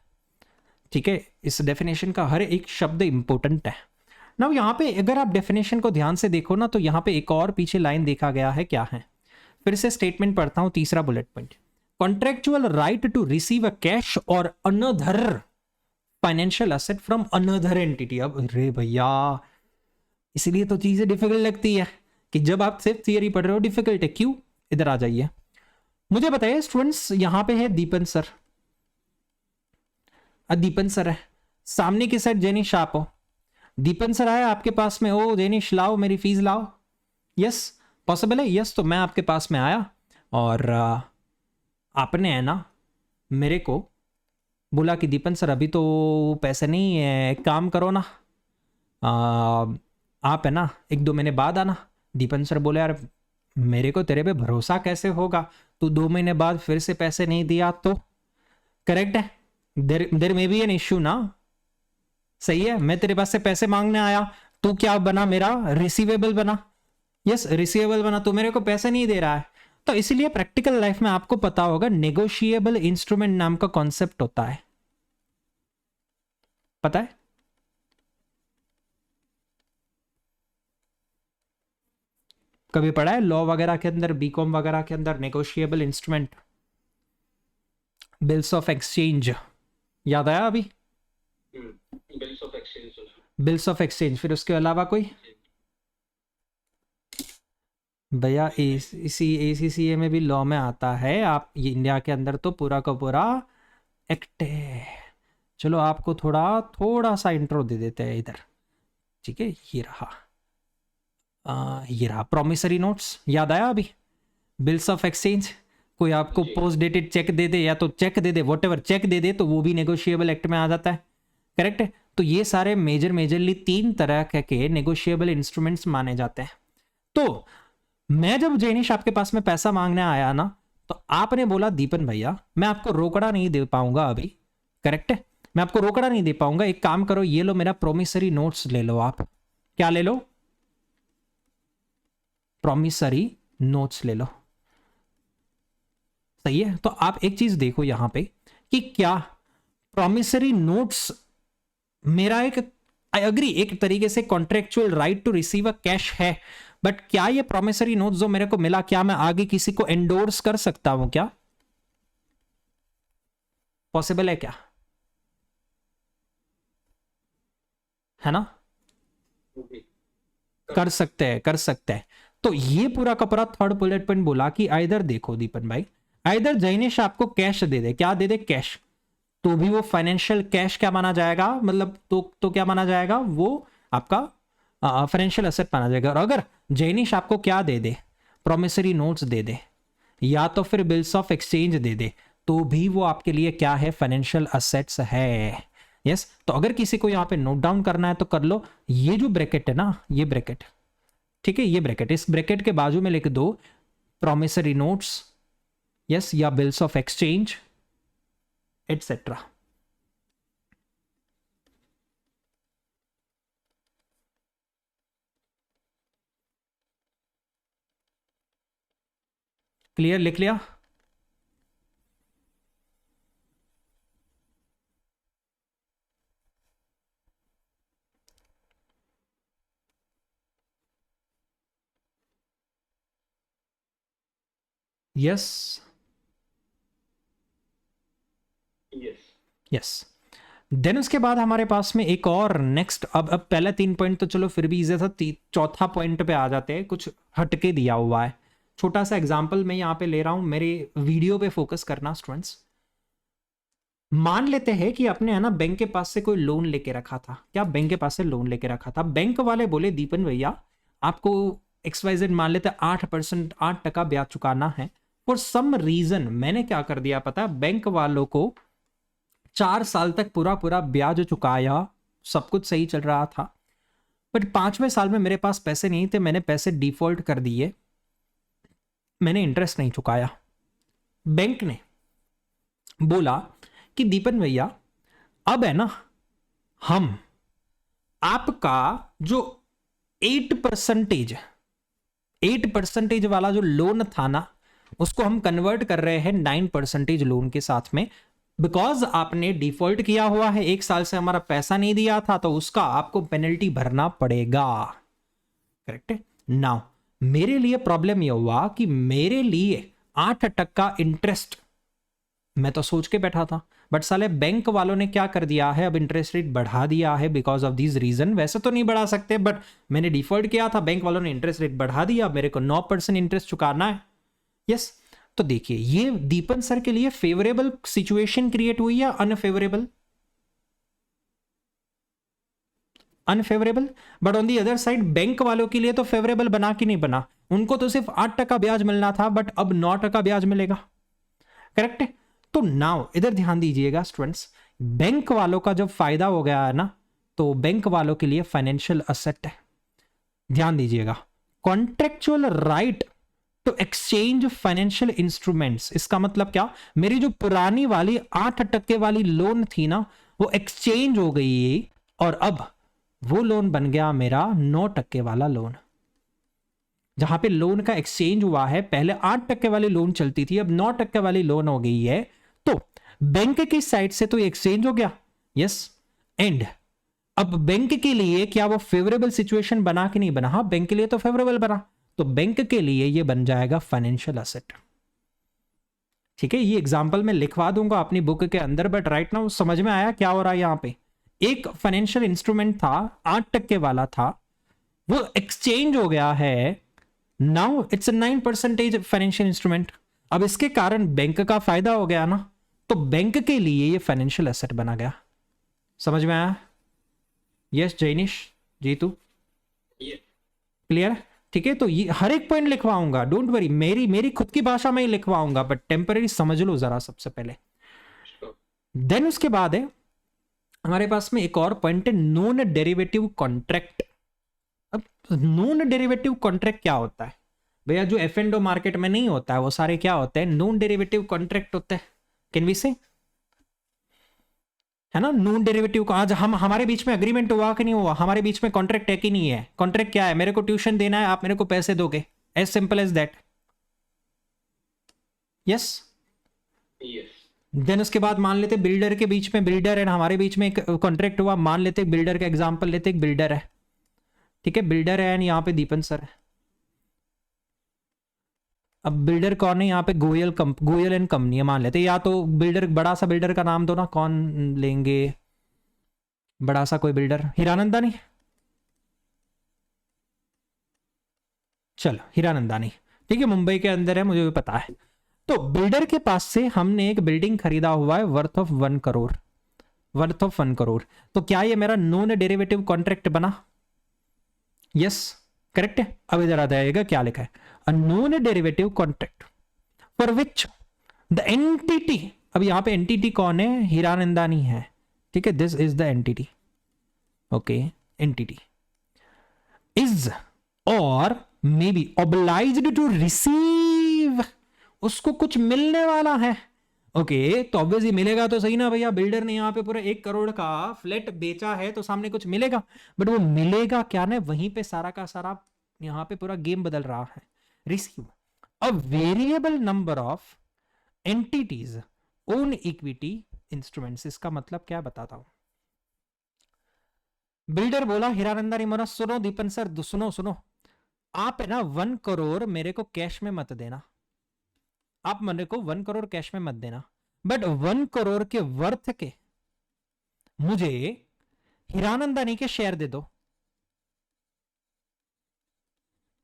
ठीक है? इस डेफिनेशन का हर एक शब्द इंपॉर्टेंट है ना। यहाँ पे अगर आप डेफिनेशन को ध्यान से देखो ना, तो यहाँ पे एक और पीछे लाइन देखा गया है, क्या है? फिर से स्टेटमेंट पढ़ता हूं, तीसरा bullet point, contractual right to receive a cash or another financial asset from another entity. अब अरे भैया, इसलिए तो चीजें डिफिकल्ट लगती है कि जब आप सिर्फ थियरी पढ़ रहे हो डिफिकल्ट है। क्यों? इधर आ जाइए, मुझे बताइए स्टूडेंट्स, यहां पे है दीपन सर, दीपन सर है सामने की साइड, जेनिश आप हो। दीपन सर आए आपके पास में, ओ जेनिश लाओ मेरी फीस लाओ। यस पॉसिबल है? यस तो मैं आपके पास में आया और आपने है ना मेरे को बोला कि दीपन सर अभी तो पैसे नहीं है, एक काम करो ना, आप है ना 1-2 महीने बाद आना। दीपन सर बोले यार मेरे को तेरे पे भरोसा कैसे होगा, तू 2 महीने बाद फिर से पैसे नहीं दिया तो? करेक्ट है, देर में भी एन इश्यू ना। सही है, मैं तेरे पास से पैसे मांगने आया, तू क्या बना? मेरा रिसीवेबल बना। यस रिसीवेबल बना, तो मेरे को पैसे नहीं दे रहा है। तो इसलिए प्रैक्टिकल लाइफ में आपको पता होगा नेगोशिएबल इंस्ट्रूमेंट नाम का कॉन्सेप्ट होता है, पता है? कभी पढ़ा है लॉ वगैरह के अंदर, बीकॉम वगैरह के अंदर? Negotiable instrument, bills of exchange, याद आया अभी? Bills of exchange, bills of exchange. फिर उसके अलावा कोई भैया इसी ACCA में भी लॉ में आता है। आप ये इंडिया के अंदर तो पूरा का पूरा एक्ट है। चलो आपको थोड़ा सा इंट्रो दे देते हैं इधर, ठीक है? ये रहा प्रॉमिसरी नोट्स, याद आया अभी? बिल्स ऑफ एक्सचेंज, कोई आपको पोस्ट डेटेड चेक दे दे या तो चेक दे दे, व्हाटएवर चेक दे दे, तो वो भी नेगोशिएबल एक्ट में आ जाता है। करेक्ट है? तो ये सारे मेजरली 3 तरह के नेगोशिएबल इंस्ट्रूमेंट्स माने जाते हैं। तो मैं जब जेनिश आपके पास में पैसा मांगने आया ना, तो आपने बोला दीपन भैया मैं आपको रोकड़ा नहीं दे पाऊंगा अभी। करेक्ट है, मैं आपको रोकड़ा नहीं दे पाऊंगा, एक काम करो ये लो मेरा प्रोमिसरी नोट्स ले लो। आप क्या ले लो? प्रोमिसरी नोट्स ले लो। सही है, तो आप एक चीज देखो यहां पे कि क्या प्रोमिसरी नोट्स मेरा एक, आई अग्री, एक तरीके से contractual right to receive a cash है, बट क्या ये प्रोमिसरी नोट्स जो मेरे को मिला, क्या मैं आगे किसी को एंडोर्स कर सकता हूं? क्या पॉसिबल है? क्या है ना? कर सकते हैं। तो ये पूरा का पूरा थर्ड बुलेट पॉइंट बोला कि आइदर देखो दीपन भाई, आइदर जैनिश आपको कैश दे दे, क्या दे दे? कैश, तो भी वो फाइनेंशियल कैश क्या माना जाएगा? मतलब तो क्या माना जाएगा? वो आपका फाइनेंशियल एसेट माना जाएगा। और अगर जैनिश आपको क्या दे दे, प्रोमिसरी नोट्स दे दे या तो फिर बिल्स ऑफ एक्सचेंज दे दे, तो भी वो आपके लिए क्या है, फाइनेंशियल असेट्स है। यस, तो अगर किसी को यहाँ पे नोट डाउन करना है तो कर लो। ये जो ब्रैकेट है ना, ये ब्रैकेट, ठीक है, ये ब्रैकेट, इस ब्रैकेट के बाजू में लिख दो प्रोमिसरी नोट्स, यस, या bills of exchange etcetera. Clear, लिख लिया? Yes yes. यस। देन उसके बाद हमारे पास में एक और नेक्स्ट, अब पहले 3 पॉइंट तो चलो फिर भी इजी था, चौथा पॉइंट पे आ जाते हैं, कुछ हटके दिया हुआ है। छोटा सा एग्जांपल मैं यहाँ पे ले रहा हूं, मेरे वीडियो पे फोकस करना स्टूडेंट्स। मान लेते हैं कि आपने है ना बैंक के पास से कोई लोन लेके रखा था, क्या बैंक के पास से लोन लेके रखा था, बैंक वाले बोले दीपन भैया आपको XYZ मान लेते 8%, 8% ब्याज चुकाना है। फॉर सम रीजन मैंने क्या कर दिया पता है, बैंक वालों को 4 साल तक पूरा पूरा ब्याज चुकाया, सब कुछ सही चल रहा था, बट 5वें साल में मेरे पास पैसे नहीं थे, मैंने पैसे डिफॉल्ट कर दिए, मैंने इंटरेस्ट नहीं चुकाया। बैंक ने बोला कि दीपन भैया अब है ना, हम आपका जो 8% वाला जो लोन था ना, उसको हम कन्वर्ट कर रहे हैं 9% लोन के साथ में, बिकॉज आपने डिफॉल्ट किया हुआ है, 1 साल से हमारा पैसा नहीं दिया था, तो उसका आपको पेनल्टी भरना पड़ेगा। करेक्ट है। नाउ मेरे लिए प्रॉब्लम यह हुआ कि मेरे लिए 8% इंटरेस्ट, मैं तो सोच के बैठा था, बट साले बैंक वालों ने क्या कर दिया है, अब इंटरेस्ट रेट बढ़ा दिया है बिकॉज ऑफ दिस रीजन। वैसे तो नहीं बढ़ा सकते, बट मैंने डिफॉल्ट किया था, बैंक वालों ने इंटरेस्ट रेट बढ़ा दिया, मेरे को 9% इंटरेस्ट चुकाना है। यस, तो देखिए ये दीपन सर के लिए फेवरेबल सिचुएशन क्रिएट हुई या unfavourable? Unfavourable. But on the other side bank वालों के लिए तो फेवरेबल बना कि नहीं बना, उनको तो सिर्फ 8% ब्याज मिलना था, बट अब 9% ब्याज मिलेगा। करेक्ट है। तो नाउ इधर ध्यान दीजिएगा स्टूडेंट्स, बैंक वालों का जब फायदा हो गया है ना, तो बैंक वालों के लिए फाइनेंशियल असेट है। ध्यान दीजिएगा, contractual right to exchange financial instruments. इसका मतलब क्या, मेरी जो पुरानी वाली 8% वाली लोन थी ना, वो एक्सचेंज हो गई और अब वो लोन बन गया मेरा 9% वाला लोन। जहां पे लोन का एक्सचेंज हुआ है, पहले 8% वाली लोन चलती थी, अब 9% वाली लोन हो गई है, तो बैंक की साइड से तो ये एक्सचेंज हो गया। यस, एंड अब बैंक के लिए क्या वो फेवरेबल सिचुएशन बना कि नहीं बना? हाँ, बैंक के लिए तो फेवरेबल बना, तो बैंक के लिए ये बन जाएगा फाइनेंशियल असेट। ठीक है, ये एग्जांपल मैं लिखवा दूंगा अपनी बुक के अंदर, बट राइट नाउ समझ में आया क्या हो रहा है? यहां पे एक फाइनेंशियल इंस्ट्रूमेंट था, 8% वाला था, वो एक्सचेंज हो गया है, नाउ इट्स 9% फाइनेंशियल इंस्ट्रूमेंट। अब इसके कारण बैंक का फायदा हो गया ना, तो बैंक के लिए ये फाइनेंशियल एसेट बना गया। समझ में आया? Yes Jainish, Jeetu, clear? ठीक है, तो ये हर एक पॉइंट लिखवाऊंगा, डोंट वरी, मेरी खुद की भाषा में ही लिखवाऊंगा, बट टेम्पररी समझ लो जरा सबसे पहले। देन उसके बाद है हमारे पास में एक और पॉइंट है, नॉन डेरिवेटिव कॉन्ट्रैक्ट। अब नॉन डेरिवेटिव कॉन्ट्रैक्ट क्या होता है भैया? जो F&O मार्केट में नहीं होता है, वो सारे क्या होते हैं? नॉन डेरिवेटिव कॉन्ट्रैक्ट होते हैं। कैन वी से, है ना, नॉन डेरिवेटिव का आज हमारे बीच में अग्रीमेंट हुआ कि नहीं हुआ, हमारे बीच में कॉन्ट्रैक्ट है कि नहीं है? कॉन्ट्रैक्ट क्या है? मेरे को ट्यूशन देना है, आप मेरे को पैसे दोगे, as simple as that. Yes. Then उसके बाद मान लेते बिल्डर के बीच में, बिल्डर है हमारे बीच में एक कॉन्ट्रैक्ट हुआ, मान लेते बिल्डर का एग्जांपल लेते, एक बिल्डर है, ठीक है, बिल्डर है, यहाँ पे दीपन सर है। अब बिल्डर कौन है यहाँ पे? गोयल एंड कंपनी है मान लेते, या तो बिल्डर, बड़ा सा बिल्डर का नाम दो ना, कौन लेंगे? बड़ा सा कोई बिल्डर, हीरानंदानी, चलो हीरानंदानी, ठीक है, मुंबई के अंदर है, मुझे भी पता है। तो बिल्डर के पास से हमने एक बिल्डिंग खरीदा हुआ है worth of 1 crore, worth of 1 crore. तो क्या ये मेरा नॉन डेरिवेटिव कॉन्ट्रैक्ट बना? यस करेक्ट है। अब इधर आ जाएगा क्या लिखा है, अ non derivative contract for which the entity, अब यहां पे एंटिटी कौन है, हीरानंदानी है, ठीक है, this is the entity, okay, entity is or may be obliged to receive, उसको कुछ मिलने वाला है, ओके तो ऑब्वियसली मिलेगा तो सही ना भैया, बिल्डर ने यहाँ पे पूरा 1 करोड़ का फ्लैट बेचा है तो सामने कुछ मिलेगा, बट वो मिलेगा क्या ना, वहीं पे सारा का सारा यहाँ पे पूरा गेम बदल रहा है। Receive a variable number of entities own equity instruments, इसका मतलब क्या बताता हूं। बिल्डर बोला हीरानंदानी मोना, सुनो दीपन सर, सुनो सुनो, आप है ना 1 करोड़ मेरे को कैश में मत देना, आप मेरे को 1 करोड़ कैश में मत देना, बट 1 करोड़ के वर्थ के मुझे हीरानंदानी के शेयर दे दो।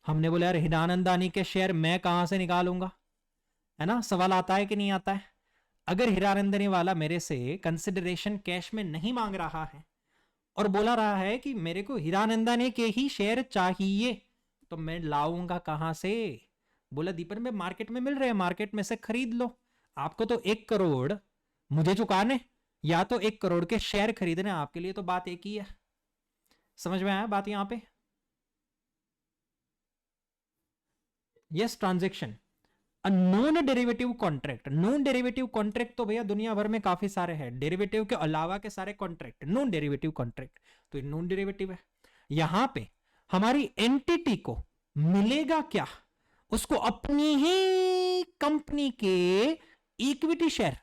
हमने बोला यार हीरानंदानी के शेयर मैं कहां से निकालूंगा, है ना, सवाल आता है कि नहीं आता है। अगर हीरानंदानी वाला मेरे से कंसिडरेशन कैश में नहीं मांग रहा है और बोला रहा है कि मेरे को हीरानंदानी के ही शेयर चाहिए, तो मैं लाऊंगा कहां से। बोला दीपन में मार्केट में मिल रहे हैं, मार्केट में से खरीद लो। आपको तो 1 करोड़ मुझे चुकाने या तो 1 करोड़ के शेयर खरीदने, आपके लिए तो बात एक ही है। समझ में आया बात यहां पे। यस ट्रांजेक्शन अ non derivative contract, non derivative contract तो भैया दुनिया भर में काफी सारे हैं, डेरिवेटिव के अलावा के सारे कॉन्ट्रैक्ट नॉन डेरिवेटिव कॉन्ट्रैक्ट, तो ये नॉन डेरिवेटिव है। यहां पे हमारी एंटिटी को मिलेगा क्या, उसको अपनी ही कंपनी के इक्विटी शेयर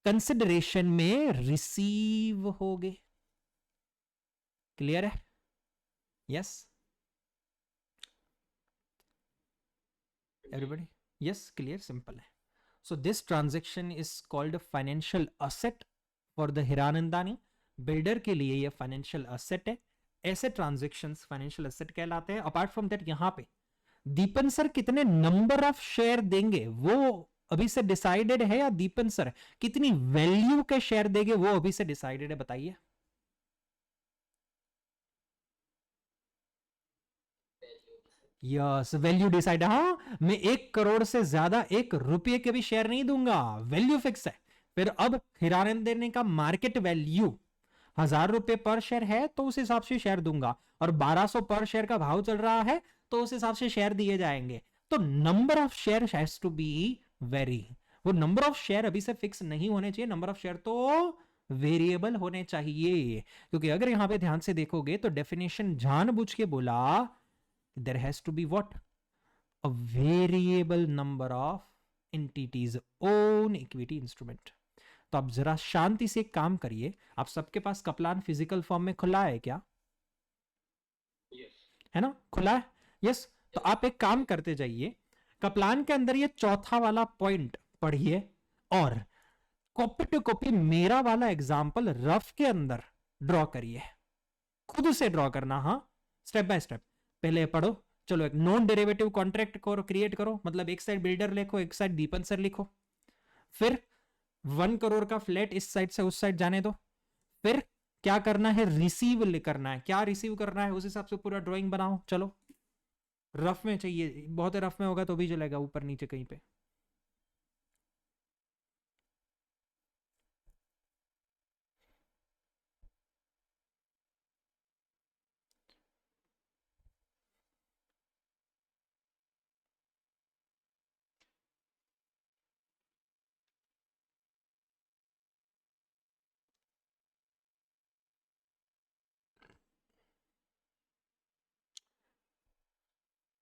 कंसिडरेशन में रिसीव हो गए। क्लियर है। Yes everybody, yes clear, simple है। So this transaction is called a financial asset for the Hiranandani, builder के लिए ये फाइनेंशियल असेट है, ऐसे ट्रांजेक्शंस फाइनेंशियल असेट कहलाते हैं। अपार्ट फ्रॉम दैट यहाँ पे दीपन सर कितने नंबर ऑफ शेयर देंगे वो अभी से डिसाइडेड है, या दीपन सर कितनी वैल्यू के शेयर देंगे वो अभी से डिसाइडेड है, बताइए। यस वैल्यू डिसाइड, हाँ मैं 1 करोड़ से ज्यादा 1 रुपये के भी शेयर नहीं दूंगा, वैल्यू फिक्स है। फिर अब हीरानंदानी का मार्केट वैल्यू 1,000 रुपए पर शेयर है तो उस हिसाब से शेयर दूंगा, और 1,200 पर शेयर का भाव चल रहा है तो उस हिसाब से शेयर दिए जाएंगे। तो number of share has to be very, वो नंबर ऑफ शेयर अभी से फिक्स नहीं होने चाहिए, नंबर ऑफ शेयर तो वेरिएबल होने चाहिए, क्योंकि अगर यहां पे ध्यान से देखोगे तो डेफिनेशन जानबूझ के बोला there has to be what, a variable number of entities own equity instrument। तो आप जरा शांति से एक काम करिए, आप सबके पास कप्लान फिजिकल फॉर्म में खुला है क्या, है ना, खुला है। यस तो आप एक काम करते जाइए, कप्लान के अंदर ये चौथा वाला पॉइंट पढ़िए, और कॉपी टू कॉपी मेरा वाला एग्जाम्पल रफ के अंदर ड्रॉ करिए, खुद से ड्रॉ करना, हाँ स्टेप बाय स्टेप। पहले पढ़ो, चलो एक नॉन डेरिवेटिव कॉन्ट्रैक्ट को क्रिएट करो, मतलब एक साइड बिल्डर लिखो एक साइड दीपन सर लिखो, फिर 1 करोड़ का फ्लैट इस साइड से उस साइड जाने दो, फिर क्या करना है, रिसीव करना है, क्या रिसीव करना है उस हिसाब से पूरा ड्राइंग बनाओ। चलो रफ में चाहिए, बहुत रफ में होगा तो भी चलेगा, ऊपर नीचे कहीं पे।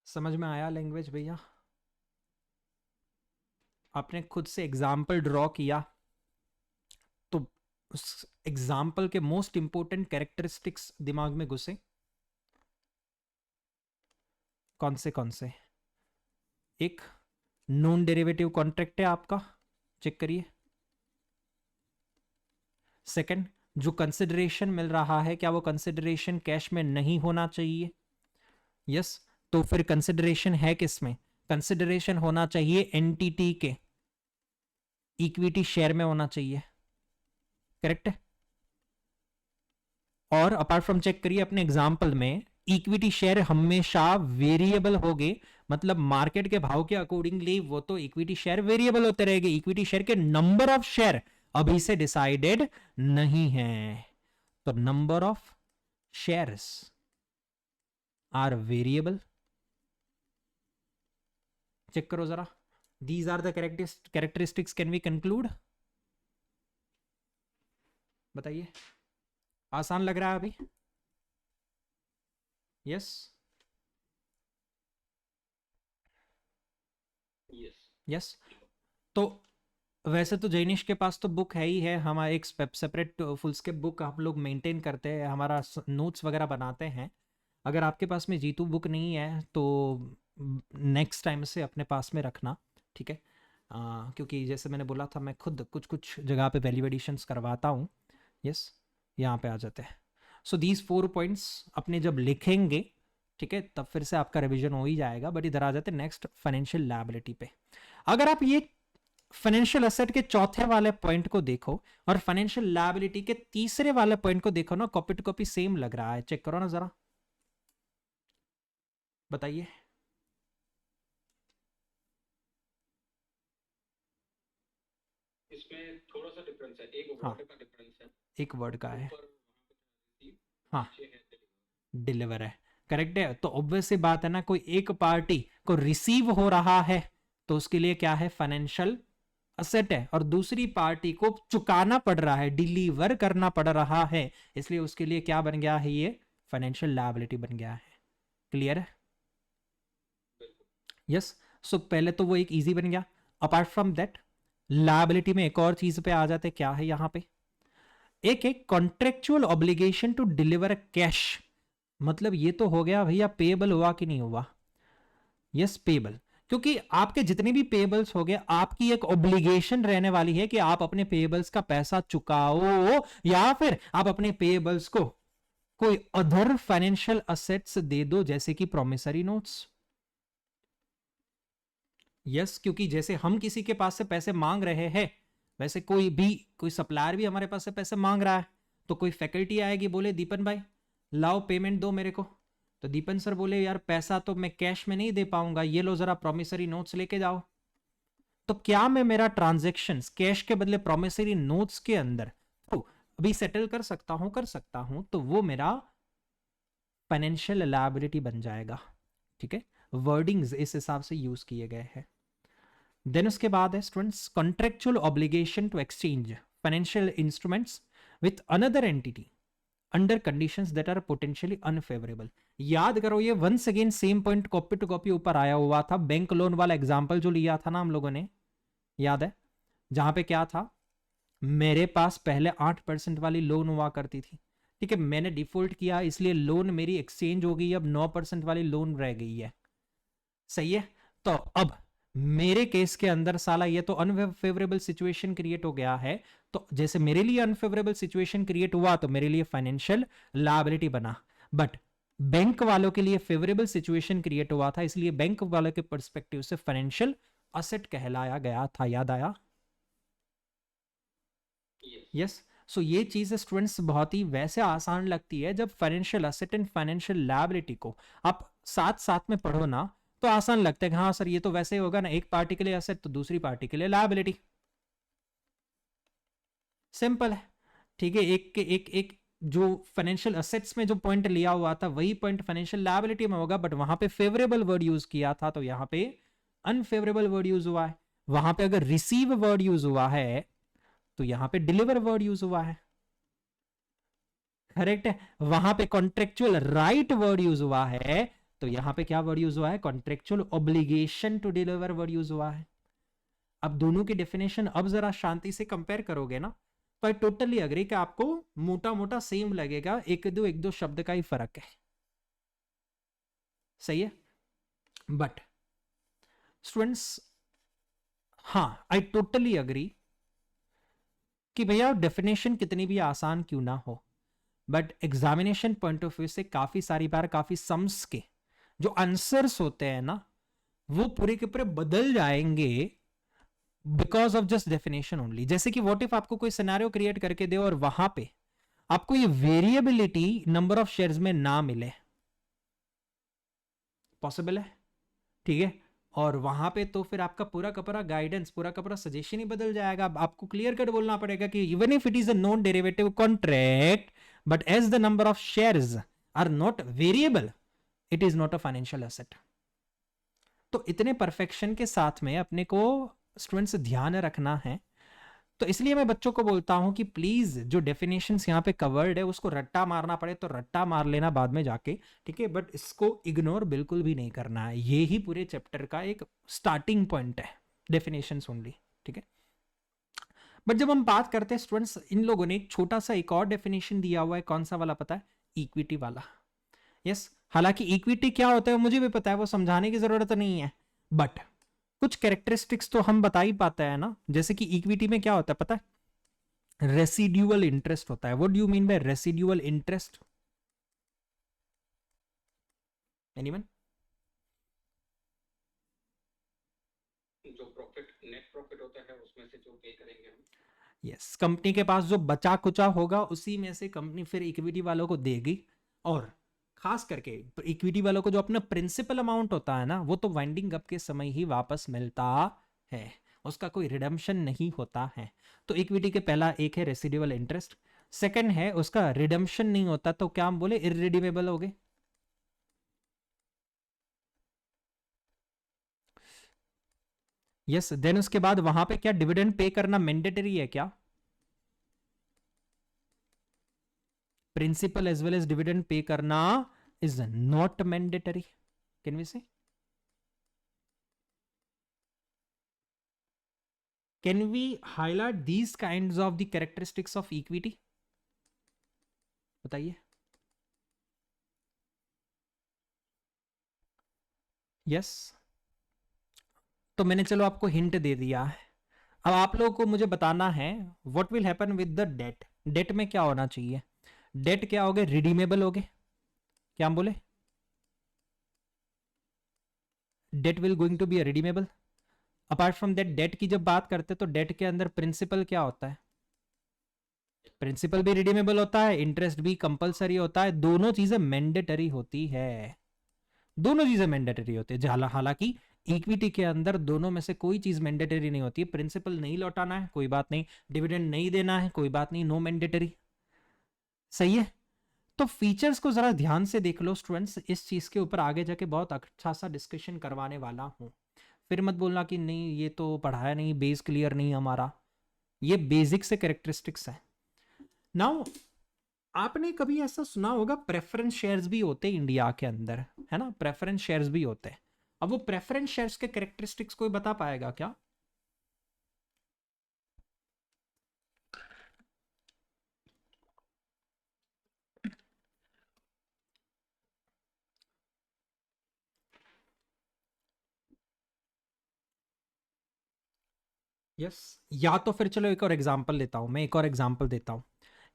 समझ में आया लैंग्वेज भैया, आपने खुद से एग्जाम्पल ड्रॉ किया तो उस एग्जाम्पल के मोस्ट इंपोर्टेंट कैरेक्टरिस्टिक्स दिमाग में घुसे, कौन से कौन से। एक नॉन डेरिवेटिव कॉन्ट्रैक्ट है आपका, चेक करिए। सेकंड, जो कंसिडरेशन मिल रहा है क्या वो कंसिडरेशन कैश में नहीं होना चाहिए, यस तो फिर कंसिडरेशन है किसमें, कंसिडरेशन होना चाहिए एंटिटी के इक्विटी शेयर में होना चाहिए, करेक्ट है। और अपार्ट फ्रॉम चेक करिए अपने एग्जाम्पल में इक्विटी शेयर हमेशा वेरिएबल होंगे, मतलब मार्केट के भाव के अकॉर्डिंगली वो तो इक्विटी शेयर वेरिएबल होते रहेंगे। इक्विटी शेयर के नंबर ऑफ शेयर अभी से डिसाइडेड नहीं है, तो number of shares are variable. Check करो जरा, these are the characteristics, can we conclude? बताइए, आसान लग रहा है अभी? Yes yes. यस। तो वैसे तो जैनिश के पास तो बुक है ही है, हमारा एक सेपरेट फुल स्केप बुक हम लोग मेंटेन करते हैं, हमारा नोट्स वगैरह बनाते हैं। अगर आपके पास में जीतू बुक नहीं है तो नेक्स्ट टाइम से अपने पास में रखना, ठीक है? क्योंकि जैसे मैंने बोला था, मैं खुद कुछ कुछ जगह पे वैल्यू एडिशंस करवाता हूँ। यस, यहाँ पे आ जाते हैं। सो दीज 4 पॉइंट्स अपने जब लिखेंगे, ठीक है, तब फिर से आपका रिवीजन हो ही जाएगा। बट इधर आ जाते हैं नेक्स्ट फाइनेंशियल लायबिलिटी पे। अगर आप ये फाइनेंशियल एसेट के चौथे वाले पॉइंट को देखो और फाइनेंशियल लायबिलिटी के तीसरे वाले पॉइंट को देखो ना, कॉपी टू कॉपी सेम लग रहा है। चेक करो ना जरा, बताइए। इसमें थोड़ा सा डिफरेंस है, एक हाँ, वर्ड का डिफरेंस है। एक वर्ड का है। ऊपर हाँ, नीचे है डिलीवर है, करेक्ट है। तो ऑब्वियस सी बात है ना, कोई एक पार्टी को रिसीव हो रहा है तो उसके लिए क्या है? फाइनेंशियल असेट है, और दूसरी पार्टी को चुकाना पड़ रहा है, डिलीवर करना पड़ रहा है, इसलिए उसके लिए क्या बन गया है? ये फाइनेंशियल लायबिलिटी बन गया है। क्लियर है? यस। सो पहले तो वो एक इजी बन गया। अपार्ट फ्रॉम दैट लायबिलिटी में एक और चीज पे आ जाते, क्या है यहां पे? एक contractual obligation to deliver cash. मतलब ये तो हो गया भैया, पेएबल हुआ कि नहीं हुआ? Yes, payable. क्योंकि आपके जितने भी पेएबल्स हो गए, आपकी एक ऑब्लिगेशन रहने वाली है कि आप अपने पेएबल्स का पैसा चुकाओ, या फिर आप अपने पेएबल्स को कोई अदर फाइनेंशियल असेट्स दे दो, जैसे कि प्रोमिसरी नोट्स। यस, क्योंकि जैसे हम किसी के पास से पैसे मांग रहे हैं, वैसे कोई सप्लायर भी हमारे पास से पैसे मांग रहा है, तो कोई फैकल्टी आएगी, बोले दीपन भाई लाओ पेमेंट दो मेरे को, तो दीपन सर बोले यार पैसा तो मैं कैश में नहीं दे पाऊंगा, ये लो जरा प्रोमिसरी नोट्स लेके जाओ। तो क्या मैं मेरा ट्रांजेक्शन कैश के बदले प्रोमिसरी नोट्स के अंदर तो अभी सेटल कर सकता हूं, तो वो मेरा फाइनेंशियल लायबिलिटी बन जाएगा। ठीक है, वर्डिंग्स इस हिसाब से यूज किए गए हैं। देन उसके बाद है students contractual obligation to exchange financial instruments with another entity under conditions that are potentially unfavourable. याद करो, ये once again same point copy to copy ऊपर आया हुआ था, बैंक लोन वाला एग्जांपल जो लिया था ना हम लोगों ने, याद है? जहां पे क्या था, मेरे पास पहले 8% वाली लोन हुआ करती थी, ठीक है, मैंने डिफॉल्ट किया इसलिए लोन मेरी एक्सचेंज हो गई, अब 9% वाली लोन रह गई है। सही है? तो अब मेरे केस के अंदर साला ये तो अनफेवरेबल सिचुएशन क्रिएट हो गया है, तो जैसे मेरे लिए अनफेवरेबल सिचुएशन क्रिएट हुआ तो मेरे लिए फाइनेंशियल लायबिलिटी बना, बट बैंक वालों के लिए फेवरेबल सिचुएशन क्रिएट हुआ था, इसलिए बैंक वालों के पर्सपेक्टिव से फाइनेंशियल असेट कहलाया गया था। याद आया? यस। सो ये चीज स्टूडेंट्स बहुत ही वैसे आसान लगती है, जब financial asset and financial liability को आप साथ साथ में पढ़ो ना, तो आसान लगता है कि हाँ सर ये तो वैसे ही होगा ना, एक पार्टी के लिए असेट तो दूसरी पार्टी के लिए लायबिलिटी। सिंपल है, ठीक है। एक के एक जो फाइनेंशियल असेट्स में जो पॉइंट लिया हुआ था वही पॉइंट फाइनेंशियल लायबिलिटी में होगा, बट वहां पे फेवरेबल वर्ड यूज किया था तो यहां पे अनफेवरेबल वर्ड यूज हुआ है। वहां पे अगर रिसीव वर्ड यूज हुआ है तो यहां पे डिलीवर वर्ड यूज हुआ है। करेक्ट है? वहां पे कॉन्ट्रेक्चुअल राइट वर्ड यूज हुआ है, तो यहां पे क्या वर्ड यूज हुआ है? Contractual obligation to deliver word use हुआ है। अब दोनों की डेफिनेशन अब जरा शांति से कंपेयर करोगे ना, तो आई टोटली अग्री कि आपको मोटा मोटा सेम लगेगा, एक दो शब्द का ही फर्क है। सही है? बट स्टूडेंट्स, हाँ आई टोटली अग्री कि भैया डेफिनेशन कितनी भी आसान क्यों ना हो, but examination point of view से काफी सारी बार काफी सम्स के जो आंसर्स होते हैं ना, वो पूरे के पूरे बदल जाएंगे because of just definition only. जैसे कि व्हाट इफ आपको कोई सिनेरियो क्रिएट करके दे और वहां पे आपको ये वेरिएबिलिटी नंबर ऑफ शेयर्स में ना मिले, पॉसिबल है, ठीक है। और वहां पे तो फिर आपका पूरा का पूरा गाइडेंस, पूरा का पूरा सजेशन ही बदल जाएगा। अब आपको क्लियर कट बोलना पड़ेगा कि even if it is a non derivative contract but as the number of shares are not variable it is not a financial asset. तो इतने परफेक्शन के साथ में अपने को स्टूडेंट्स ध्यान रखना है। तो इसलिए मैं बच्चों को बोलता हूं कि प्लीज जो डेफिनेशंस यहाँ पे कवर्ड है उसको रट्टा मारना पड़े तो रट्टा मार लेना बाद में जाके, ठीक है, बट इसको इग्नोर बिल्कुल भी नहीं करना है। ये ही पूरे चैप्टर का एक स्टार्टिंग पॉइंट है, डेफिनेशंस ओनली, ठीक है। बट जब हम बात करते हैं स्टूडेंट्स, इन लोगों ने एक छोटा सा एक और डेफिनेशन दिया हुआ है, कौन सा वाला पता है? इक्विटी वाला। यस, हालांकि इक्विटी क्या होता है मुझे भी पता है, वो समझाने की जरूरत नहीं है, बट कुछ कैरेक्टरिस्टिक्स तो हम बता ही पाते हैं ना। जैसे कि इक्विटी में क्या होता है पता है? रेसिड्यूअल इंटरेस्ट होता है। What do you mean by residual interest? Anyone? जो प्रॉफिट, नेट प्रॉफिट होता है उसमें से जो पे करेंगे हम। यस, कंपनी के पास जो बचा कुचा होगा उसी में से कंपनी फिर इक्विटी वालों को देगी। और खास करके इक्विटी वालों को जो अपना प्रिंसिपल अमाउंट होता है ना, वो तो वाइंडिंग अप के समय ही वापस मिलता है, उसका कोई रिडम्पशन नहीं होता है। तो इक्विटी के पहला एक है रेसिड्यूअल इंटरेस्ट, सेकंड है उसका रिडम्पशन नहीं होता, तो क्या हम बोले? इररिडीमेबल हो गए। यस, देन उसके बाद वहां पे क्या डिविडेंड पे करना मैंडेटरी है क्या? Principal as well as dividend pay करना is not mandatory. Can we say? Can we highlight these kinds of the characteristics of equity? बताइए। यस, तो मैंने चलो आपको हिंट दे दिया है। अब आप लोगों को मुझे बताना है what will happen with the debt. Debt में क्या होना चाहिए? डेट क्या हो गए? रिडीमेबल हो गए। क्या हम बोले? Debt will going to be redeemable. Apart from that, debt की जब बात करते हैं तो डेट के अंदर प्रिंसिपल क्या होता है? प्रिंसिपल भी रिडीमेबल होता है, इंटरेस्ट भी कंपलसरी होता है, दोनों चीजें मैंडेटरी होती है। दोनों चीजें मैंडेटरी होती है। हालांकि इक्विटी के अंदर दोनों में से कोई चीज मैंडेटरी नहीं होती है। प्रिंसिपल नहीं लौटाना है, कोई बात नहीं। डिविडेंड नहीं देना है, कोई बात नहीं, नो मैंडेटरी। सही है। तो फीचर्स को जरा ध्यान से देख लो स्टूडेंट्स, इस चीज के ऊपर आगे जाके बहुत अच्छा सा डिस्कशन करवाने वाला हूं। फिर मत बोलना कि नहीं ये तो पढ़ाया नहीं, बेस क्लियर नहीं हमारा। ये बेसिक से कैरेक्टरिस्टिक्स है। नाउ आपने कभी ऐसा सुना होगा प्रेफरेंस शेयर्स भी होते हैं इंडिया के अंदर, है ना? प्रेफरेंस शेयर्स भी होते हैं। अब वो प्रेफरेंस शेयर्स के कैरेक्टरिस्टिक्स कोई बता पाएगा क्या? यस, या तो फिर चलो एक और एग्जांपल लेता हूं मैं, एक और एग्जांपल देता हूं।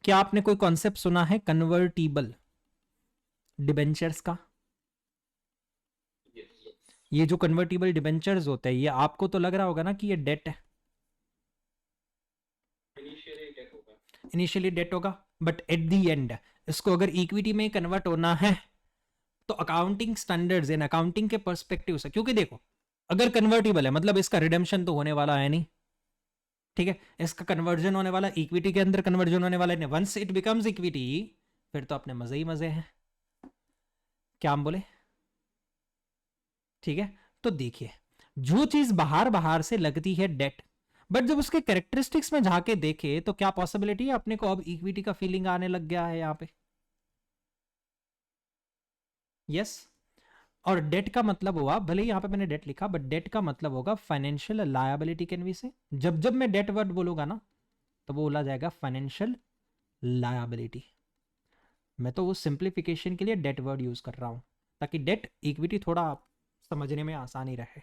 क्या आपने कोई कॉन्सेप्ट सुना है कन्वर्टिबल डिबेंचर्स का? यस, ये जो कन्वर्टिबल डिबेंचर्स होते हैं, ये आपको तो लग रहा होगा ना कि ये डेट है, इनिशियली डेट होगा। इनिशियली डेट होगा, बट एट द एंड इसको अगर इक्विटी में कन्वर्ट होना है तो अकाउंटिंग स्टैंडर्ड्स इन अकाउंटिंग के पर्सपेक्टिव से, क्योंकि देखो अगर कन्वर्टिबल है मतलब इसका रिडेम्पशन तो होने वाला है नहीं, ठीक है, इसका कन्वर्जन होने वाला, इक्विटी के अंदर कन्वर्जन होने वाला है। वंस इट बिकम्स इक्विटी फिर तो अपने मजे ही मजे हैं। क्या हम बोले? ठीक है। तो देखिए, जो चीज बाहर बाहर से लगती है डेट, बट जब उसके कैरेक्टरिस्टिक्स में जाके देखे तो क्या पॉसिबिलिटी है अपने को अब इक्विटी का फीलिंग आने लग गया है यहाँ पे। यस, और डेट का मतलब हुआ, भले ही यहां पे मैंने डेट लिखा बट डेट का मतलब होगा फाइनेंशियल लायबिलिटी। कैन वी से? जब जब मैं डेट वर्ड बोलूंगा ना तो वो बोला जाएगा फाइनेंशियल लायबिलिटी। मैं तो वो सिंप्लीफिकेशन के लिए डेट वर्ड यूज कर रहा हूं ताकि डेट इक्विटी थोड़ा समझने में आसानी रहे,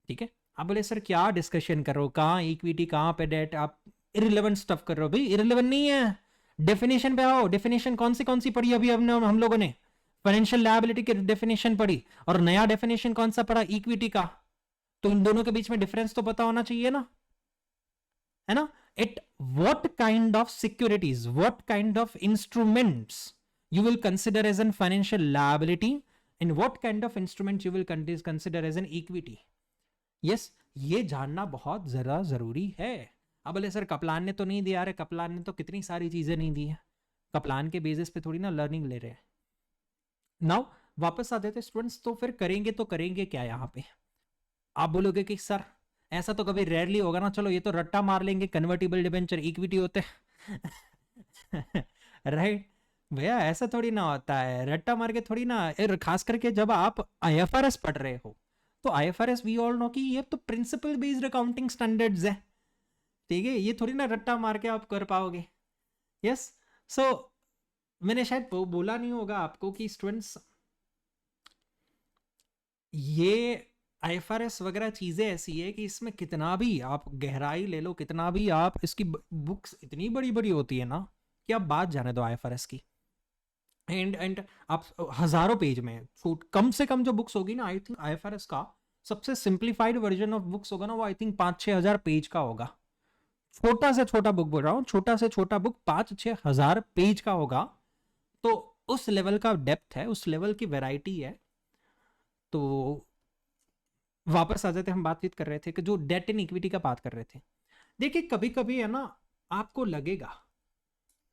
ठीक है। आप बोले सर क्या डिस्कशन कर रहे हो, कहाँ इक्विटी कहाँ पे डेट, आप इरिलेवेंट स्टफ कर रहे हो। भाई इरिलेवेंट नहीं है, डेफिनेशन पे आओ। डेफिनेशन कौन सी पढ़ी अभी हमने, हम लोगों ने फाइनेंशियल लायबिलिटी की डेफिनेशन पढ़ी, और नया डेफिनेशन कौन सा पढ़ा? इक्विटी का। तो इन दोनों के बीच में डिफरेंस तो पता होना चाहिए ना, है ना? It what kind of securities, what kind of instruments you will consider as an financial liability in what kind of instrument you will consider as an equity. Yes, ये जानना बहुत जरा जरूरी है। अब बोले सर कपलान ने तो नहीं दिया, अरे कपलान ने तो कितनी सारी चीजें नहीं दी है, कपलान के बेसिस पे थोड़ी ना लर्निंग ले रहे हैं। नाउ वापस आ जाते स्टूडेंट्स, तो फिर करेंगे तो करेंगे क्या यहाँ पे? आप बोलोगे कि सर ऐसा तो कभी रेयरली होगा ना, चलो ये तो रट्टा मार लेंगे, कन्वर्टिबल डिबेंचर इक्विटी होते राइट भैया, ऐसा थोड़ी ना होता है, रट्टा मार के थोड़ी ना। खास करके जब आप आईएफआरएस पढ़ रहे हो, तो आईएफआरएस वी ऑल नो कि ये तो प्रिंसिपल बेस्ड अकाउंटिंग स्टैंडर्ड्स है, ठीक है, ये थोड़ी ना रट्टा मार के आप कर पाओगे। यस, सो मैंने शायद बोला नहीं होगा आपको कि स्टूडेंट्स ये आईएफआरएस वगैरह चीजें ऐसी है कि इसमें कितना भी आप गहराई ले लो, कितना भी आप इसकी बुक्स इतनी बड़ी बड़ी होती है ना कि आप बात जाने दो आईएफआरएस की। एंड आप हजारों पेज में, कम से कम जो बुक्स होगी ना, आई थिंक आईएफआरएस का सबसे सिंप्लीफाइड वर्जन ऑफ बुक्स होगा ना, वो आई थिंक 5-6 हजार पेज का होगा। छोटा से छोटा बुक बोल रहा हूँ, छोटा से छोटा बुक 5-6 हजार पेज का होगा। तो उस लेवल का डेप्थ है, उस लेवल की वैरायटी है। तो वापस आ जाते, हम बातचीत कर रहे थे कि जो डेट इन इक्विटी का बात कर रहे थे। देखिए कभी कभी है ना, आपको लगेगा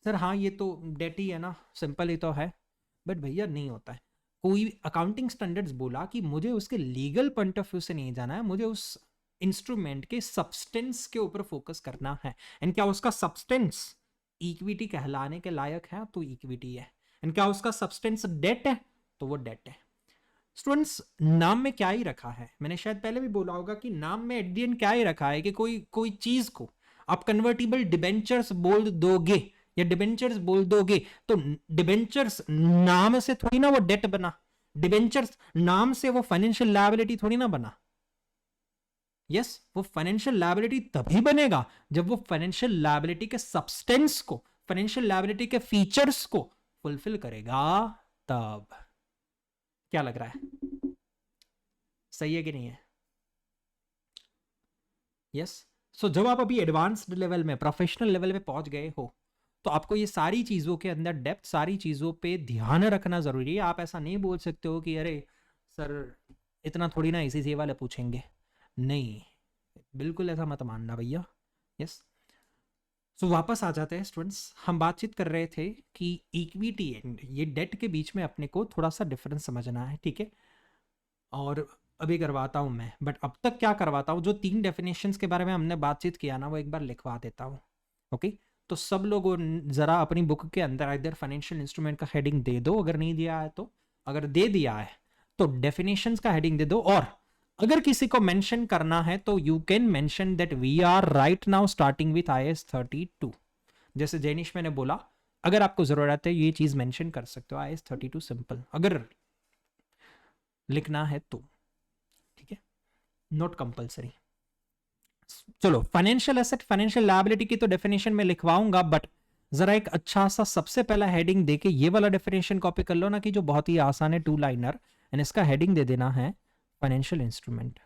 सर हाँ ये तो डेट ही है ना, सिंपल ही तो है, बट भैया नहीं होता है। कोई अकाउंटिंग स्टैंडर्ड्स बोला कि मुझे उसके लीगल पॉइंट ऑफ व्यू से नहीं जाना है, मुझे उस इंस्ट्रूमेंट के सब्सटेंस के ऊपर फोकस करना है। एंड क्या उसका सब्सटेंस इक्विटी कहलाने के लायक है तो इक्विटी है, एंड क्या उसका सब्सटेंस डेट है तो वो डेट है। स्टूडेंट्स नाम में क्या ही रखा है, मैंने शायद पहले भी बोला होगा कि नाम में एट द एंड क्या ही रखा है कि कोई चीज को आप कन्वर्टिबल डिबेंचर्स बोल दोगे या डिबेंचर्स बोल दोगे, तो डिबेंचर्स नाम से थोड़ी ना वो डेट बना, डिबेंचर्स नाम से वो फाइनेंशियल लायबिलिटी थोड़ी ना बना। यस, वो फाइनेंशियल लायबिलिटी तभी बनेगा जब वो फाइनेंशियल लायबिलिटी के सब्सटेंस को, फाइनेंशियल लायबिलिटी के फीचर्स को फुलफिल करेगा तब। क्या लग रहा है, सही है कि नहीं है? यस, सो जब आप अभी एडवांस्ड लेवल में, प्रोफेशनल लेवल पे पहुंच गए हो, तो आपको ये सारी चीजों के अंदर डेप्थ, सारी चीजों पे ध्यान रखना जरूरी है। आप ऐसा नहीं बोल सकते हो कि अरे सर इतना थोड़ी ना इसी से वाले पूछेंगे, नहीं, बिल्कुल ऐसा मत मानना भैया। यस, सो वापस आ जाते हैं स्टूडेंट्स, हम बातचीत कर रहे थे कि इक्विटी एंड ये डेट के बीच में अपने को थोड़ा सा डिफरेंस समझना है, ठीक है। और अभी करवाता हूं मैं, बट अब तक क्या करवाता हूं, जो 3 डेफिनेशंस के बारे में हमने बातचीत किया ना, वो एक बार लिखवा देता हूं। ओके, तो सब लोग जरा अपनी बुक के अंदर इधर फाइनेंशियल इंस्ट्रूमेंट का हेडिंग दे दो, अगर नहीं दिया है तो, अगर दे दिया है तो डेफिनेशंस का हेडिंग दे दो। और अगर किसी को मेंशन करना है तो you can mention that we are right now starting with IAS 32। जैसे जैनिश मैंने बोला, अगर आपको जरूरत है ये चीज मेंशन कर सकते हो, IAS 32 सिंपल अगर लिखना है तो, ठीक है, नॉट कंपलसरी। चलो फाइनेंशियल एसेट, फाइनेंशियल लायबिलिटी की तो डेफिनेशन में लिखवाऊंगा, बट जरा एक अच्छा सा सबसे पहला हेडिंग देके ये वाला डेफिनेशन कॉपी कर लो ना, कि जो बहुत ही आसान है, 2 लाइनर, एंड इसका हेडिंग दे देना है फाइनेंशियल इंस्ट्रूमेंट।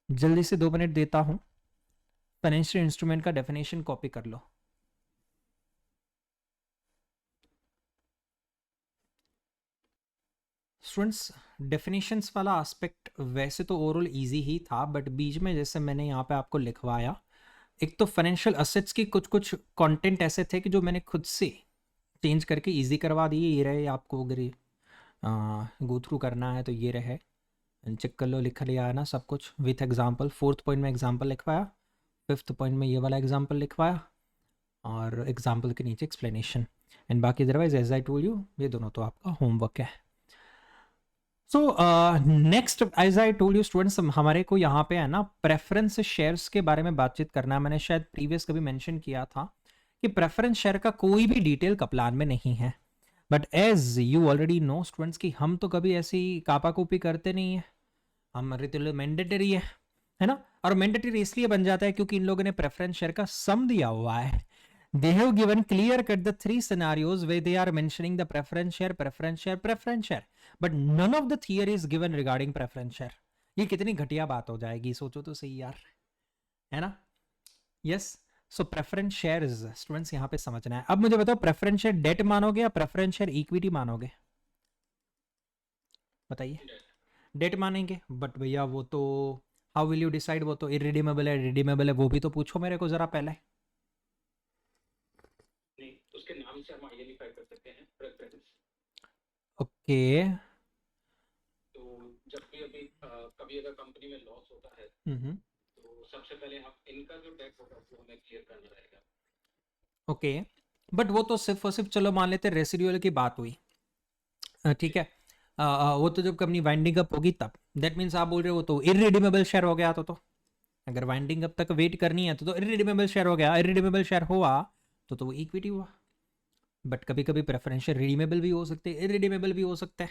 जल्दी से 2 मिनट देता हूं, फाइनेंशियल इंस्ट्रूमेंट का डेफिनेशन कॉपी कर लो। स्टूडेंट्स डेफिनेशंस वाला एस्पेक्ट वैसे तो ओवरऑल इजी ही था, बट बीच में जैसे मैंने यहाँ पे आपको लिखवाया, एक तो फाइनेंशियल असेट्स की कुछ कंटेंट ऐसे थे कि जो मैंने खुद से चेंज करके इजी करवा दिए। ये रहे, आपको अगर गो थ्रू करना है तो ये रहे, चेक कर लो, लिख लिया है ना सब कुछ विथ एग्जाम्पल। 4th पॉइंट में एग्जाम्पल लिखवाया, 5th पॉइंट में ये वाला एग्जाम्पल लिखवाया, और एग्जाम्पल के नीचे एक्सप्लेनेशन, एंड बाकी otherwise as I told you ये दोनों तो आपका होमवर्क है। So next as I told you students, हमारे को यहाँ पे है ना प्रेफरेंस शेयर्स के बारे में बातचीत करना है। मैंने शायद प्रीवियस कभी मेंशन किया था कि प्रेफरेंस शेयर का कोई भी डिटेल कप्लान में नहीं है, but as you already know students कि हम तो कभी ऐसी कापा कूपी करते नहीं है, हमारे तो मैंडेटरी है ना। और मैंडेटरी इसलिए बन जाता है क्योंकि इन लोगों ने प्रेफरेंस शेयर का सम दिया हुआ है। They have given clear cut the 3 scenarios where they are mentioning the preference share, preference share, preference share, but none of the theory is given regarding preference share. ये कितनी घटिया बात हो जाएगी, सोचो तो सही यार, है ना। यस, सो प्रेफरेंस शेयर्स स्टूडेंट्स यहाँ पे समझना है। अब मुझे बताओ प्रेफरेंस शेयर डेट मानोगे या प्रेफरेंस शेयर इक्विटी मानोगे? बताइए। डेट मानेंगे, बट भैया वो तो हाउ विल यू डिसाइड, वो तो इरिडीमेबल है रिडीमेबल है, वो भी तो पूछो मेरे को जरा पहले। नहीं, उसके नाम से हम आइडेंटिफाई कर सकते हैं प्रेफरेंस। ओके तो जब भी अभी कभी अगर कंपनी में लॉस होता है तो सबसे पहले हम इनका जो डेट होगा वो हमें क्लियर करना रहेगा। ओके, बट वो तो सिर्फ और सिर्फ चलो मान लेते रेसिडुअल की बात हुई, ठीक है। वो तो जब कंपनी वाइंडिंग अप होगी तब, दैट मीन्स आप बोल रहे हो तो इरिडीमेबल शेयर हो गया तो अगर वाइंडिंग अप तक वेट करनी है तो इरिडीमेबल शेयर हो गया, इरिडीमेबल शेयर हुआ तो वो इक्विटी हुआ। बट कभी कभी प्रेफरेंशियल रिडीमेबल भी हो सकते हैं, इरिडीमेबल भी हो सकते हैं।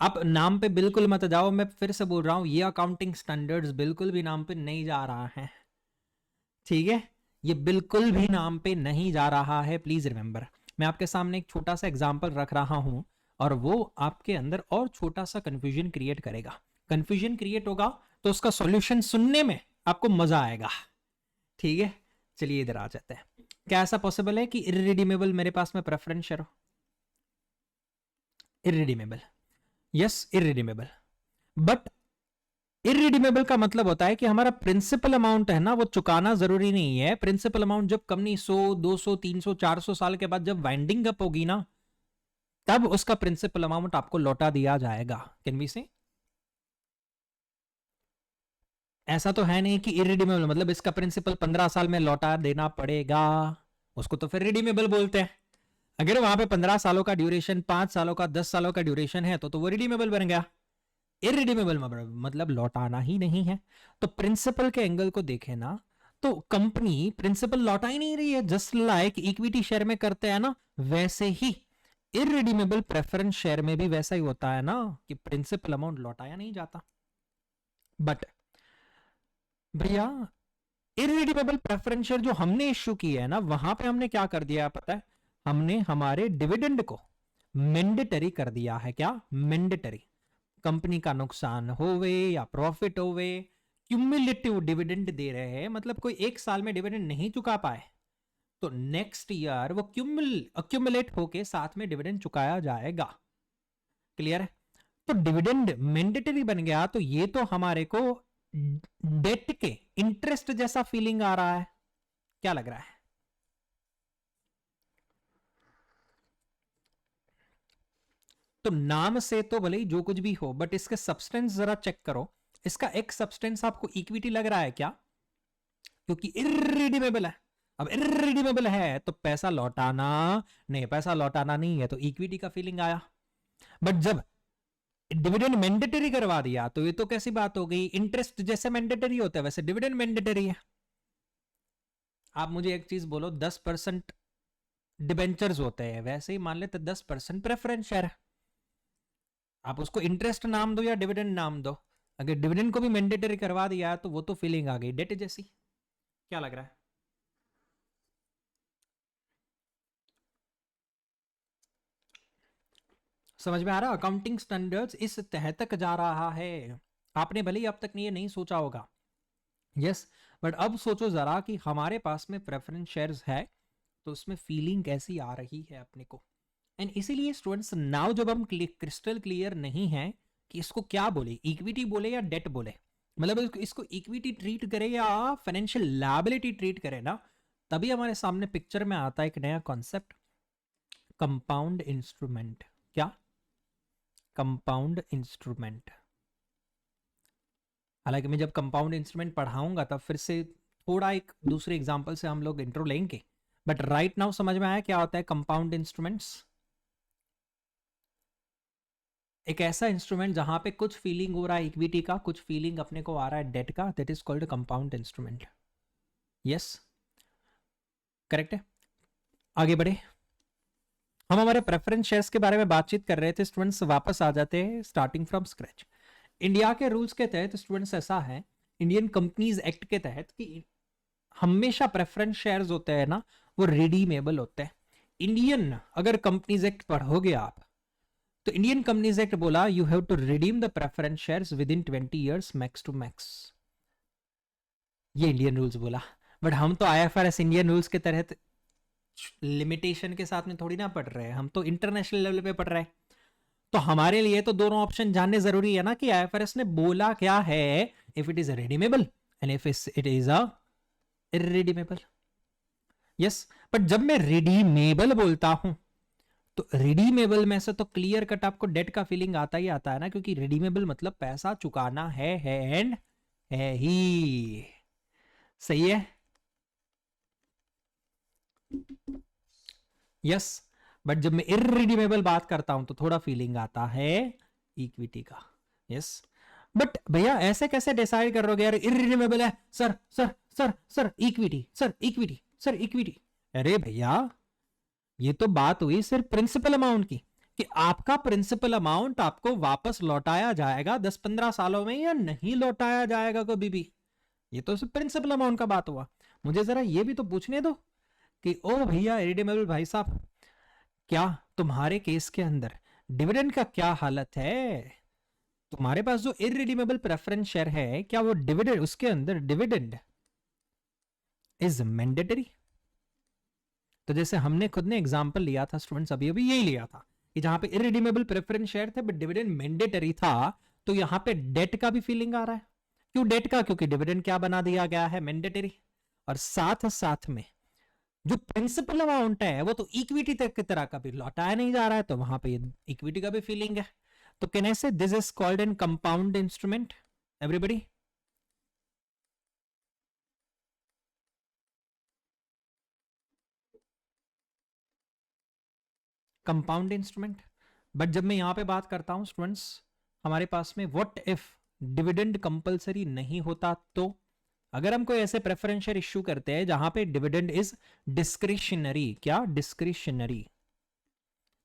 आप नाम पे बिल्कुल मत जाओ, मैं फिर से बोल रहा हूँ ये अकाउंटिंग स्टैंडर्ड्स बिल्कुल भी नाम पे नहीं जा रहा है, ठीक है, ये बिल्कुल भी नाम पे नहीं जा रहा है, प्लीज रिमेंबर। मैं आपके सामने एक छोटा सा एग्जांपल रख रहा हूं और वो आपके अंदर और छोटा सा कंफ्यूजन क्रिएट करेगा। कंफ्यूजन क्रिएट होगा तो उसका सॉल्यूशन सुनने में आपको मजा आएगा, ठीक है। चलिए इधर आ जाते हैं। क्या ऐसा पॉसिबल है कि इरिडीमेबल मेरे पास में प्रेफरेंस शेयर हो? Irredeemable, yes irredeemable, but irredeemable का मतलब होता है कि हमारा प्रिंसिपल अमाउंट है ना वो चुकाना जरूरी नहीं है। प्रिंसिपल अमाउंट जब कंपनी 100 200 300 400 साल के बाद जब वाइंडिंग अप होगी ना तब उसका प्रिंसिपल अमाउंट आपको लौटा दिया जाएगा। कैन वी से ऐसा तो है नहीं कि इरिडीमेबल मतलब इसका प्रिंसिपल 15 साल में लौटा देना पड़ेगा, उसको तो फिर रिडीमेबल बोलते हैं। अगर वहां पे 15 सालों का ड्यूरेशन 5 सालों का 10 सालों का ड्यूरेशन है तो वो रिडीमेबल बन गया। इरिडीमेबल मतलब लौटाना ही नहीं है। तो प्रिंसिपल के एंगल को देखें ना तो कंपनी प्रिंसिपल लौटा ही नहीं रही है, जस्ट लाइक इक्विटी शेयर में करते हैं ना वैसे ही इरिडीमेबल प्रेफरेंस शेयर में भी वैसा ही होता है ना कि प्रिंसिपल अमाउंट लौटाया नहीं जाता। बट भैया इरिडीमेबल प्रेफरेंस शेयर जो हमने इश्यू की है ना वहां पे हमने क्या कर दिया पता है, हमने हमारे डिविडेंड को मैंडेटरी कर दिया है। क्या मैंडेटरी? कंपनी का नुकसान होवे या प्रॉफिट होवे क्यूमुलेटिव डिविडेंड दे रहे हैं, मतलब कोई एक साल में डिविडेंड नहीं चुका पाए तो नेक्स्ट ईयर वो अक्यूमुलेट होके साथ में डिविडेंड चुकाया जाएगा। क्लियर है? तो डिविडेंड मैंडेटरी बन गया तो ये तो हमारे को डेट के इंटरेस्ट जैसा फीलिंग आ रहा है। क्या लग रहा है? तो नाम से तो भले ही जो कुछ भी हो बट इसके सब्सटेंस जरा चेक करो। इसका एक सब्सटेंस आपको इक्विटी लग रहा है क्या? क्योंकि इरिडीमेबल है। अब इरिडीमेबल है तो पैसा लौटाना नहीं, पैसा लौटाना नहीं है तो इक्विटी का फीलिंग आया। बट जब डिविडेंड मैंडेटरी करवा दिया तो ये तो कैसी बात हो गई, इंटरेस्ट जैसे मैंडेटरी होता है वैसे डिविडेंड मैंडेटरी है। आप मुझे एक चीज बोलो, 10% डिबेंचर्स होते हैं वैसे ही मान लेते 10% प्रेफरेंस शेयर है। आप उसको इंटरेस्ट नाम दो या डिविडेंड नाम दो, अगर डिविडेंड को भी मैंडेटरी करवा दिया तो वो तो फीलिंग आ गई डेट जैसी। क्या लग रहा है? समझ में आ रहा? अकाउंटिंग स्टैंडर्ड्स इस तह तक जा रहा है। आपने भले ही अब तक ये नहीं सोचा होगा, यस, बट अब सोचो जरा कि हमारे पास में प्रेफरेंस शेयर्स है तो उसमें फीलिंग कैसी आ रही है अपने को। एंड इसीलिए स्टूडेंट्स नाउ जब हम क्रिस्टल क्लियर नहीं है कि इसको क्या बोले, इक्विटी बोले या डेट बोले, मतलब इसको इक्विटी ट्रीट करे या फाइनेंशियल लायबिलिटी ट्रीट करे ना, तभी हमारे सामने पिक्चर में आता है एक नया कॉन्सेप्ट, कंपाउंड इंस्ट्रूमेंट। क्या? Compound instrument. हालांकि मैं जब कंपाउंड इंस्ट्रूमेंट पढ़ाऊंगा तब फिर से थोड़ा एक दूसरे एग्जांपल से हम लोग इंट्रो लेंगे, बट राइट नाउ समझ में आया क्या होता है कंपाउंड इंस्ट्रूमेंट्स? एक ऐसा इंस्ट्रूमेंट जहां पे कुछ फीलिंग हो रहा है इक्विटी का, कुछ फीलिंग अपने को आ रहा है डेट का, that is called compound instrument. Yes, correct है। आगे बढ़े, हम हमारे प्रेफरेंस शेयर्स के बारे में बातचीत कर रहे थे स्टूडेंट्स, वापस आ जाते हैं स्टार्टिंग फ्रॉम स्क्रैच। इंडिया के रूल्स के तहत स्टूडेंट्स ऐसा है, इंडियन कंपनीज एक्ट के तहत कि हमेशा प्रेफरेंस शेयर्स होते हैं ना वो रिडीमेबल होते हैं। इंडियन अगर कंपनीज एक्ट पढ़ोगे आप तो इंडियन कंपनीज एक्ट बोला you have to redeem the preference shares within 20 years max to max, ये इंडियन रूल्स बोला। बट हम तो आईएफआरएस इंडियन रूल्स के तहत लिमिटेशन के साथ में थोड़ी ना पढ़ रहे हैं, हम तो इंटरनेशनल लेवल पे पढ़ रहे हैं। तो हमारे लिए तो दोनों ऑप्शन जानने जरूरी है ना कि आईएफआरएस ने बोला क्या है, if it is redeemable and if it is a irredeemable. Yes, but जब मैं रिडीमेबल बोलता हूं तो रिडीमेबल में से तो क्लियर कट आपको डेट का फीलिंग आता ही आता है ना, क्योंकि रिडीमेबल मतलब पैसा चुकाना है एंड है ही। सही है। यस, बट जब मैं इररिडीमेबल बात करता हूं तो थोड़ा फीलिंग आता है इक्विटी का। यस, बट भैया ऐसे कैसे डिसाइड कर रहे हो यार इररिडीमेबल है, sir sir sir sir equity, sir equity, sir equity. अरे भैया ये तो बात हुई सिर्फ प्रिंसिपल अमाउंट की, कि आपका प्रिंसिपल अमाउंट आपको वापस लौटाया जाएगा 10-15 सालों में या नहीं लौटाया जाएगा कभी भी। ये तो सिर्फ प्रिंसिपल अमाउंट का बात हुआ। मुझे जरा ये भी तो पूछने दो कि ओ भैया इरिडेमेबल भाई साहब, क्या तुम्हारे केस के अंदर डिविडेंड का क्या हालत है? तुम्हारे पास जो इरिडीमेबल प्रेफरेंस शेयर है, क्या वो डिविडेंड, उसके अंदर डिविडेंड इज मैंडेटरी? तो जैसे हमने खुद ने एग्जांपल लिया था स्टूडेंट्स, अभी अभी यही लिया था कि जहां पे इरिडीमेबल प्रेफरेंस शेयर थे बट डिविडेंड मैंडेटरी था, तो यहां पे डेट का भी फीलिंग आ रहा है। क्यों डेट का? क्योंकि डिविडेंड क्या बना दिया गया है, मैंडेटरी। और साथ साथ में जो प्रिंसिपल अमाउंट है वो तो इक्विटी तक की तरह का भी लौटाया नहीं जा रहा है, तो वहां पे इक्विटी का भी फीलिंग है। तो कैन आई से this is called an compound instrument? Everybody, compound instrument. But जब मैं यहां पे बात करता हूं स्टूडेंट्स, हमारे पास में व्हाट इफ डिविडेंड कंपलसरी नहीं होता, तो अगर हम कोई ऐसे प्रेफरेंस शेयर इश्यू करते हैं जहां पे डिविडेंड इज डिस्क्रिशनरी, क्या डिस्क्रिशनरी?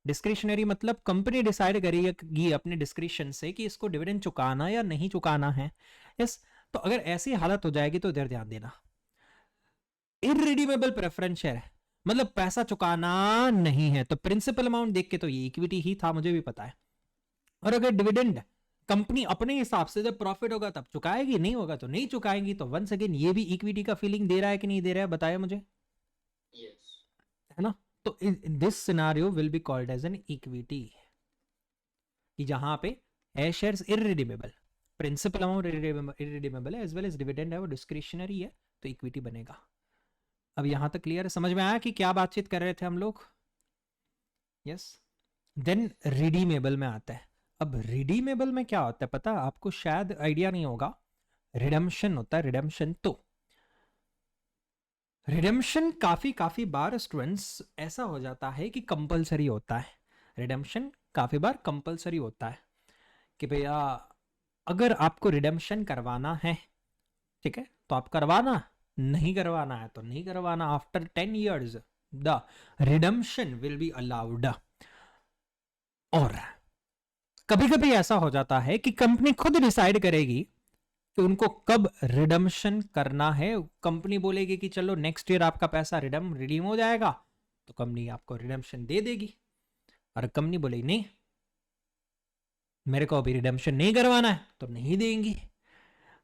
डिस्क्रिशनरी मतलब कंपनी डिसाइड करेगी अपने डिस्क्रिशन से कि इसको डिविडेंड चुकाना या नहीं चुकाना है। यस, तो अगर ऐसी हालत हो जाएगी तो इधर ध्यान देना, इररिडीमेबल प्रेफरेंस शेयर है मतलब पैसा चुकाना नहीं है, तो प्रिंसिपल अमाउंट देख के तो ये इक्विटी ही था, मुझे भी पता है। और अगर डिविडेंड कंपनी अपने हिसाब से जब प्रॉफिट होगा तब चुकाएगी, नहीं होगा तो नहीं चुकाएगी, तो वंस अगेन ये भी इक्विटी का फीलिंग दे रहा है कि नहीं दे रहा है, बताया मुझे। है ना? तो this scenario will be called as an equity, कि जहां पे a shares irredeemable, principal amount irredeemable है, एज वेल एज डिविडेंड है वो डिस्क्रिशनरी है, तो इक्विटी बनेगा। अब यहां तक क्लियर है? समझ में आया कि क्या बातचीत कर रहे थे हम लोग? यस। देन रिडीमेबल में आता है। अब रिडीमेबल में क्या होता है पता है आपको? शायद आइडिया नहीं होगा। रिडेम्पशन होता है, रिडेम्पशन। तो रिडेम्पशन काफी काफी बार स्टूडेंट्स ऐसा हो जाता है कि कंपलसरी होता है। रिडेम्पशन काफी बार कंपलसरी होता है कि भैया अगर आपको रिडेम्पशन करवाना है, ठीक है, तो आप करवाना, नहीं करवाना है तो नहीं करवाना। After 10 years the redemption will be allowed. और कभी कभी ऐसा हो जाता है कि कंपनी खुद डिसाइड करेगी कि उनको कब रिडम्पशन करना है। कंपनी बोलेगी कि चलो नेक्स्ट ईयर आपका पैसा रिडीम हो जाएगा, तो कंपनी आपको रिडम्पशन दे देगी। और कंपनी बोलेगी नहीं, मेरे को अभी रिडम्पशन नहीं करवाना है, तो नहीं देंगी।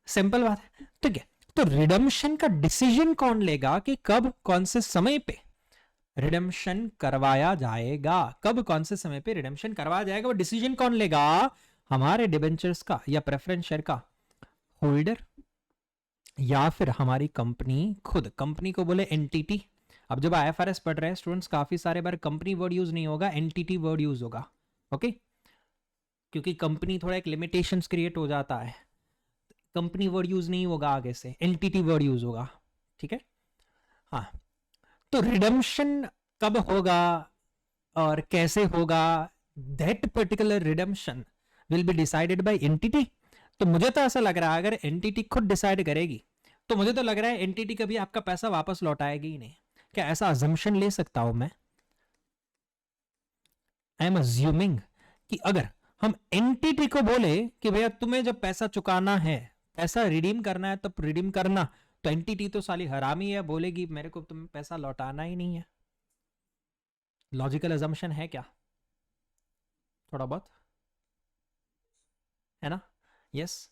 सिंपल बात है। ठीक है, तो रिडम्पशन का डिसीजन कौन लेगा कि कब कौन से समय पे रिडम्पशन करवाया जाएगा? कब कौन से समय पे रिडम्पशन करवाया जाएगा, वो डिसीजन कौन लेगा? हमारे डिबेंचर्स का या प्रेफरेंस शेयर का होल्डर, या फिर हमारी कंपनी खुद? कंपनी को बोले एंटिटी। अब जब आईएफआरएस पढ़ रहे हैं स्टूडेंट्स, काफी सारे बार कंपनी वर्ड यूज नहीं होगा, एंटिटी वर्ड यूज होगा। ओके, क्योंकि कंपनी थोड़ा एक लिमिटेशंस क्रिएट हो जाता है, कंपनी वर्ड यूज नहीं होगा, आगे से एंटिटी वर्ड यूज होगा। ठीक है, हाँ। तो रिडम्पशन कब होगा और कैसे होगा, that particular redemption will be decided by entity. तो मुझे तो ऐसा लग रहा है अगर एंटिटी खुद डिसाइड करेगी, तो मुझे तो लग रहा है एंटिटी कभी आपका पैसा वापस लौटाएगी ही नहीं। क्या ऐसा अजम्पशन ले सकता हूं मैं? आई एम अज्यूमिंग कि अगर हम एंटिटी को बोले कि भैया तुम्हें जब पैसा चुकाना है, पैसा रिडीम करना है, तब रिडीम करना, तो एंटिटी तो साली हरामी है, बोलेगी मेरे को तुम्हें पैसा लौटाना ही नहीं है। लॉजिकल अजम्पशन है क्या? थोड़ा बहुत है ना? यस।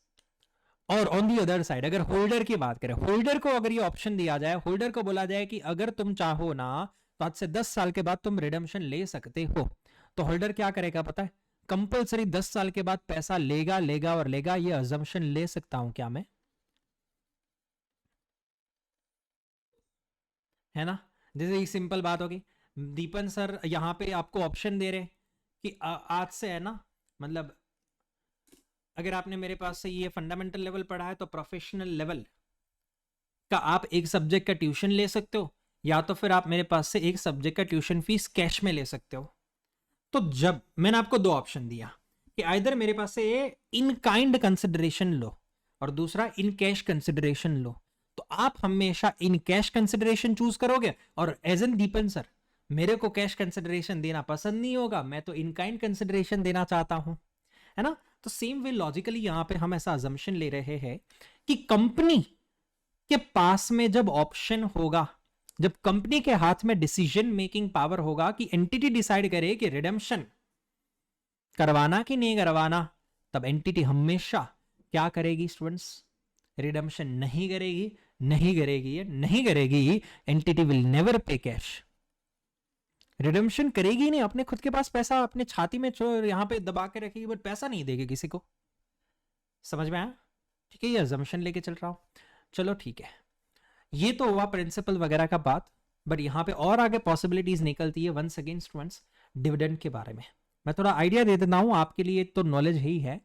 और ऑन दी अदर साइड अगर होल्डर की बात करें, होल्डर को अगर ये ऑप्शन दिया जाए, होल्डर को बोला जाए कि अगर तुम चाहो ना तो आज से 10 साल के बाद तुम रिडेम्पशन ले सकते हो, तो होल्डर क्या करेगा पता है? कंपलसरी 10 साल के बाद पैसा लेगा लेगा और लेगा। ये अजम्पशन ले सकता हूं क्या मैं? है ना? जैसे एक सिंपल बात होगी, दीपन सर यहां पे आपको ऑप्शन दे रहे कि आज से है ना, मतलब अगर आपने मेरे पास से ये फंडामेंटल लेवल पढ़ा है तो प्रोफेशनल लेवल का आप एक सब्जेक्ट का ट्यूशन ले सकते हो, या तो फिर आप मेरे पास से एक सब्जेक्ट का ट्यूशन फीस कैश में ले सकते हो। तो जब मैंने आपको दो ऑप्शन दिया कि आइदर मेरे पास से इन काइंड कंसिडरेशन लो और दूसरा इन कैश कंसिडरेशन लो, तो आप हमेशा इन कैश कंसिडरेशन चूज करोगे, और एज एन दीपन सर मेरे को कैश कंसिडरेशन देना पसंद नहीं होगा, मैं तो इन काइंड कंसिडरेशन देना चाहता हूं, है ना? तो सेम वे लॉजिकली यहां पे हम ऐसा अजम्पशन ले रहे हैं कि कंपनी के पास में जब ऑप्शन होगा, जब कंपनी के हाथ में डिसीजन मेकिंग पावर होगा कि एंटिटी डिसाइड करे कि रिडेम्पशन करवाना कि नहीं करवाना, तब एंटिटी हमेशा क्या करेगी स्टूडेंट्स? रिडेम्पशन नहीं करेगी, नहीं करेगी, नहीं करेगी। एंटिटी विल नेवर पे कैश, रिडेम्पशन करेगी नहीं, अपने खुद के पास पैसा अपने छाती में यहां पे दबा के रखेगी, बट पैसा नहीं देगी किसी को। समझ में आया? ठीक है, ये अजम्पशन लेके चल रहा हूं। चलो ठीक है, ये तो हुआ प्रिंसिपल वगैरह का बात, बट यहाँ पे और आगे पॉसिबिलिटीज निकलती है वंस अगेन स्टूडेंट्स डिविडेंड के बारे में। मैं थोड़ा आइडिया दे देता हूँ आपके लिए, तो नॉलेज ही है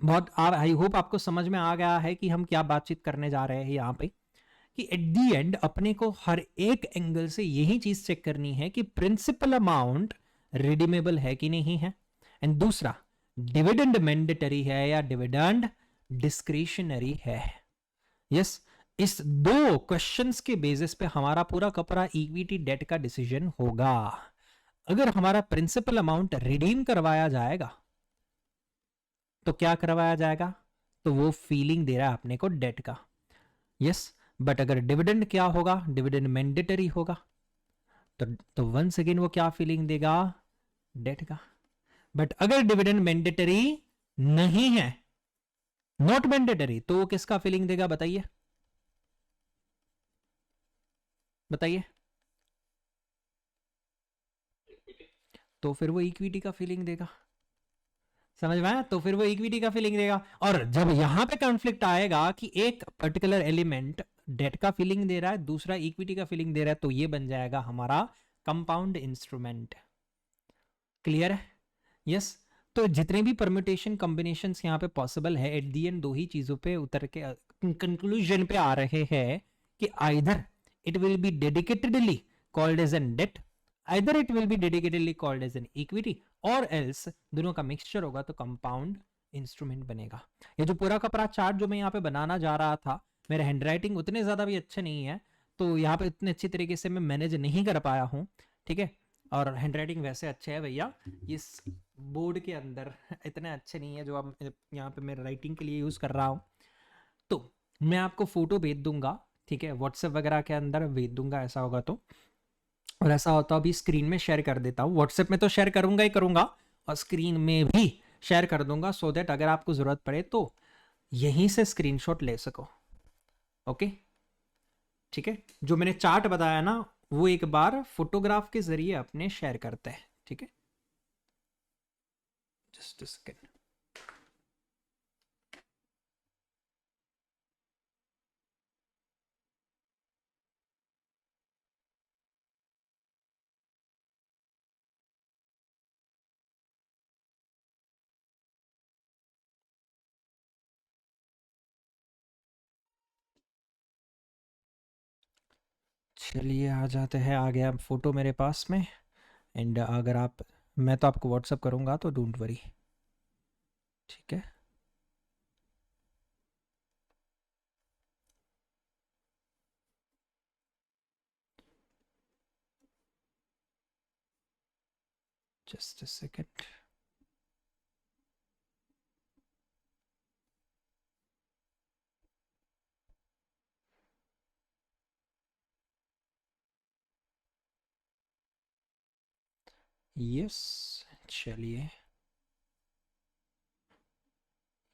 बहुत। आई होप आपको समझ में आ गया है कि हम क्या बातचीत करने जा रहे हैं यहाँ पे, कि एट दी एंड अपने को हर एक एंगल से यही चीज चेक करनी है कि प्रिंसिपल अमाउंट रिडीमेबल है कि नहीं है, एंड दूसरा डिविडेंड मैंडेटरी है या डिविडेंड डिस्क्रिशनरी है। यस, इस दो क्वेश्चंस के बेसिस पे हमारा पूरा का पूरा इक्विटी डेट का डिसीजन होगा। अगर हमारा प्रिंसिपल अमाउंट रिडीम करवाया जाएगा तो क्या करवाया जाएगा? तो वो फीलिंग दे रहा है अपने को डेट का। यस, बट अगर डिविडेंड क्या होगा? डिविडेंड मैंडेटरी होगा, तो वंस अगेन वो क्या फीलिंग देगा? डेट का। बट अगर डिविडेंड मैंडेटरी नहीं है, नॉट मैंडेटरी, तो वो किसका फीलिंग देगा बताइए? बताइए। तो फिर वो इक्विटी का फीलिंग देगा। समझ में आया? तो फिर वो इक्विटी का फीलिंग देगा। और जब यहां पे कॉन्फ्लिक्ट आएगा कि एक पर्टिकुलर एलिमेंट डेट का फीलिंग दे रहा है, दूसरा इक्विटी का फीलिंग दे रहा है, तो ये बन जाएगा हमारा कंपाउंड इंस्ट्रूमेंट। क्लियर है? यस। तो जितने भी परम्यूटेशन कॉम्बिनेशन यहाँ पे पॉसिबल है, एट दी एंड दो ही चीजों पे उतर के कंक्लूजन पे आ रहे हैं कि either it will be dedicatedly called as an debt, either it will be dedicatedly called as an equity, और एल्स दोनों का मिक्सचर होगा तो कंपाउंड इंस्ट्रूमेंट बनेगा। ये जो पूरा का पूरा चार्ट जो मैं यहाँ पे बनाना जा रहा था, मेरे हैंडराइटिंग उतने ज्यादा भी अच्छे नहीं है, तो यहाँ पे इतने अच्छी तरीके से मैं मैनेज नहीं कर पाया हूँ, ठीक है? और हैंडराइटिंग वैसे अच्छे है भैया, इस बोर्ड के अंदर इतने अच्छे नहीं है जो आप यहाँ पे मैं राइटिंग के लिए यूज कर रहा हूँ। तो मैं आपको फोटो भेज दूंगा, ठीक है, व्हाट्सएप वगैरह के अंदर भेज दूंगा ऐसा होगा तो। और ऐसा होता अभी स्क्रीन में शेयर कर देता हूँ, व्हाट्सएप में तो शेयर करूंगा ही करूंगा, और स्क्रीन में भी शेयर कर दूंगा, सो दैट अगर आपको जरूरत पड़े तो यहीं से स्क्रीनशॉट ले सको। ओके, ठीक है? जो मैंने चार्ट बताया ना, वो एक बार फोटोग्राफ के जरिए अपने शेयर करते हैं, ठीक है? Just a second. चलिए आ जाते हैं, आ गया फोटो मेरे पास में। एंड अगर आप, मैं तो आपको व्हाट्सअप करूंगा तो डोंट वरी, ठीक है? Just a second. यस, चलिए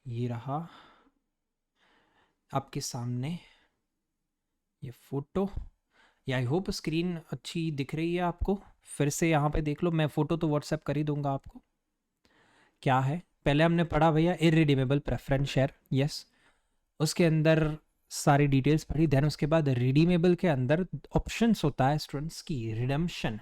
ये रहा। आपके सामने ये फोटो, या आई होप स्क्रीन अच्छी दिख रही है आपको। फिर से यहाँ पे देख लो, मैं फ़ोटो तो व्हाट्सएप कर ही दूंगा आपको। क्या है, पहले हमने पढ़ा भैया इरिडीमेबल प्रेफरेंस शेयर, यस, उसके अंदर सारी डिटेल्स पढ़ी। देन उसके बाद रिडीमेबल के अंदर ऑप्शंस होता है स्टूडेंट्स की रिडेम्पशन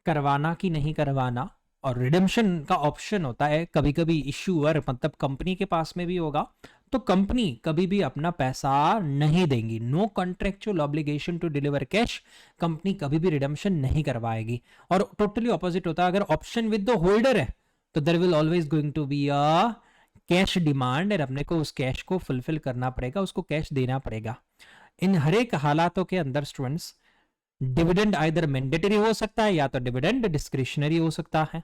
करवाना कि नहीं करवाना, और रिडेम्पशन का ऑप्शन होता है कभी कभी इश्यूअर मतलब कंपनी के पास में भी होगा, तो कंपनी कभी भी अपना पैसा नहीं देंगी। No contractual obligation to deliver cash, company कभी भी रिडेम्पशन नहीं करवाएगी। और टोटली ऑपोजिट होता है, अगर ऑप्शन विद द होल्डर है तो there will always going to be a cash demand, और अपने को उस कैश को फुलफिल करना पड़ेगा, उसको कैश देना पड़ेगा। इन हर एक हालातों के अंदर स्टूडेंट्स डिविडेंड आइदर मैंडेटरी हो सकता है या तो डिविडेंड डिस्क्रिशनरी हो सकता है,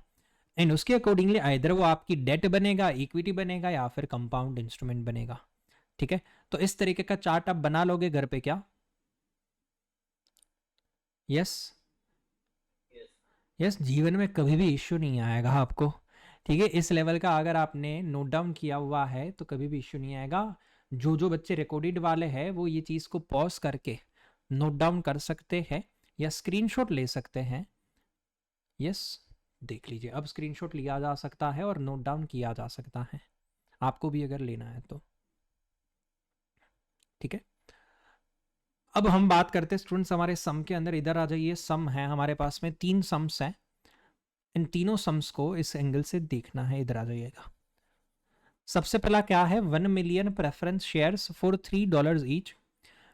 एंड उसके अकॉर्डिंगली आइदर वो आपकी डेट बनेगा, इक्विटी बनेगा, या फिर कंपाउंड इंस्ट्रूमेंट बनेगा। ठीक है, तो इस तरीके का चार्ट आप बना लोगे घर पे क्या? यस यस, जीवन में कभी भी इश्यू नहीं आएगा आपको। ठीक है, इस लेवल का अगर आपने नोट डाउन किया हुआ है तो कभी भी इश्यू नहीं आएगा। जो जो बच्चे रिकॉर्डेड वाले हैं वो ये चीज़ को पॉज करके नोट डाउन कर सकते हैं या स्क्रीनशॉट ले सकते हैं। यस, देख लीजिए, अब स्क्रीनशॉट लिया जा सकता है और नोट डाउन किया जा सकता है, आपको भी अगर लेना है तो। ठीक है, अब हम बात करते हैं स्टूडेंट्स हमारे सम के अंदर। इधर आ जाइए, सम है हमारे पास में 3 सम्स हैं, इन तीनों सम्स को इस एंगल से देखना है। इधर आ जाइएगा। सबसे पहला क्या है, 1 million preference shares for $3 each,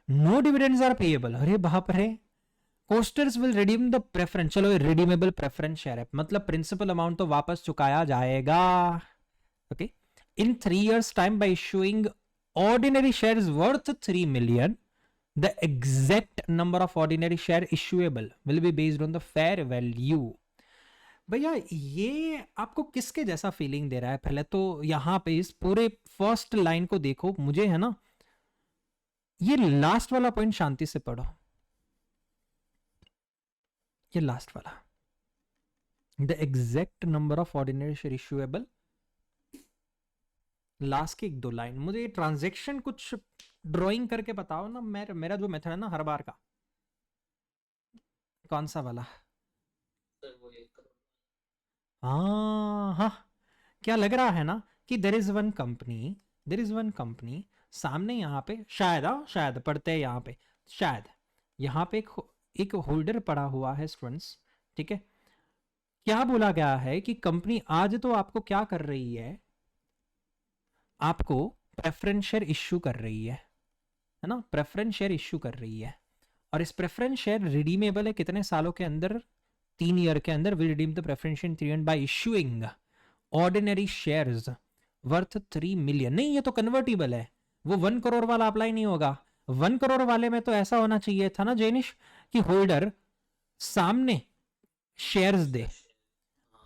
no dividends are payable. अरे बाप रे, Coasters will redeem the preference, चलो रिडीमेबल प्रेफरेंस शेयर है, मतलब प्रिंसिपल अमाउंट तो वापस चुकाया जाएगा। Okay, in 3 years time by issuing ordinary shares worth 3 million, the exact number of ordinary share issuable will be based on the fair value। भैया ये आपको किसके जैसा फीलिंग दे रहा है? पहले तो यहाँ पे इस पूरे फर्स्ट लाइन को देखो, मुझे है ना, ये लास्ट वाला पॉइंट शांति से पढ़ो, ये लास्ट वाला, the exact number of ordinary share issuable, last के 1-2 लाइन। मुझे ये ट्रांजैक्शन कुछ ड्राइंग करके बताओ ना, मेरा जो मेथड है ना हर बार का, कौन सा वाला? हाँ हाँ, क्या लग रहा है ना कि देर इज वन कंपनी, सामने यहाँ पे शायद, शायद पढ़ते हैं यहाँ पे, शायद यहाँ पे एक होल्डर पड़ा हुआ है स्टूडेंट्स। ठीक है, क्या बोला गया है कि कंपनी आज तो आपको क्या कर रही है, आपको प्रेफरेंस शेयर इश्यू कर रही है ना, प्रेफरेंस शेयर इश्यू कर रही है, और इस प्रेफरेंस शेयर रिडीमेबल है कितने सालों के अंदर? 3 ईयर के अंदर। Will redeem the preference share bye issuing ordinary shares worth 3 million। नहीं, ये तो कन्वर्टिबल है, वो 1 करोड़ वाला अप्लाई नहीं होगा। 1 करोड़ वाले में तो ऐसा होना चाहिए था ना जेनिश कि होल्डर सामने शेयर्स दे।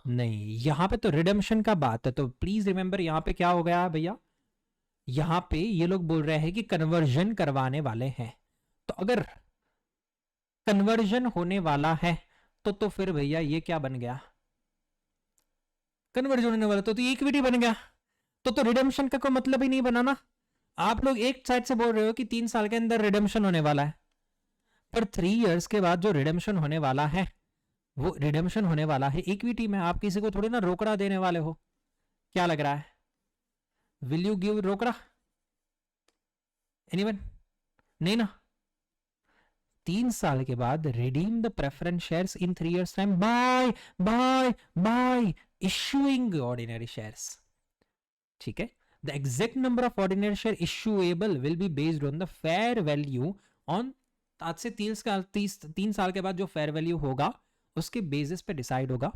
नहीं, यहां पे तो रिडेम्पशन का बात है, तो प्लीज रिमेंबर यहाँ पे क्या हो गया भैया, यहाँ पे ये लोग बोल रहे हैं कि कन्वर्जन करवाने वाले हैं। तो अगर कन्वर्जन होने वाला है तो फिर भैया ये क्या बन गया, कन्वर्जन होने वाला तो इक्विटी बन गया, तो रिडेम्पशन का कोई मतलब ही नहीं बना ना। आप लोग एक साइड से बोल रहे हो कि 3 साल के अंदर रिडेम्पशन होने वाला है, पर 3 years के बाद जो रिडेम्पशन होने वाला है वो रिडेम्पशन होने वाला है इक्विटी में। आप किसी को थोड़ी ना रोकड़ा देने वाले हो, क्या लग रहा है? विल यू गिव रोकड़ा? एनीवन? नहीं ना। 3 साल के बाद redeem the preference shares in 3 years time by issuing ordinary shares. ठीक है, the exact number of ordinary share issuable will be based on the fair value on, आज से 3 साल के बाद जो फेयर वैल्यू होगा उसके बेसिस पे डिसाइड होगा।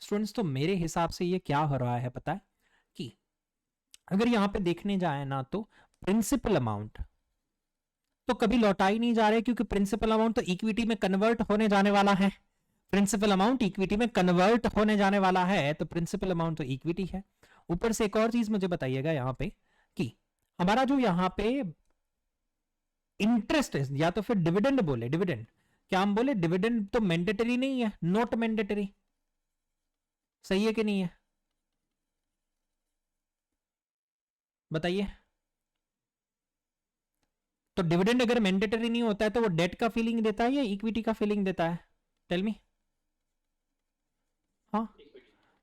स्टूडेंट्स, तो मेरे हिसाब से ये क्या हो रहा है पता है कि अगर यहाँ पे देखने जाए ना तो प्रिंसिपल अमाउंट तो कभी लौटा ही नहीं जा रहे, क्योंकि प्रिंसिपल अमाउंट तो इक्विटी में कन्वर्ट होने जाने वाला है। प्रिंसिपल अमाउंट इक्विटी में कन्वर्ट होने जाने वाला है, तो प्रिंसिपल अमाउंट तो इक्विटी है। ऊपर से एक और चीज मुझे बताइएगा यहाँ पे कि हमारा जो यहाँ पे इंटरेस्ट है या तो फिर डिविडेंड बोले, डिविडेंड क्या हम बोले, डिविडेंड तो मैंडेटरी नहीं है, नॉट मैंडेटरी, सही है कि नहीं है? बताइए। तो डिविडेंड अगर मैंडेटरी नहीं होता है तो वो डेट का फीलिंग देता है या इक्विटी का फीलिंग देता है? Tell me. हाँ,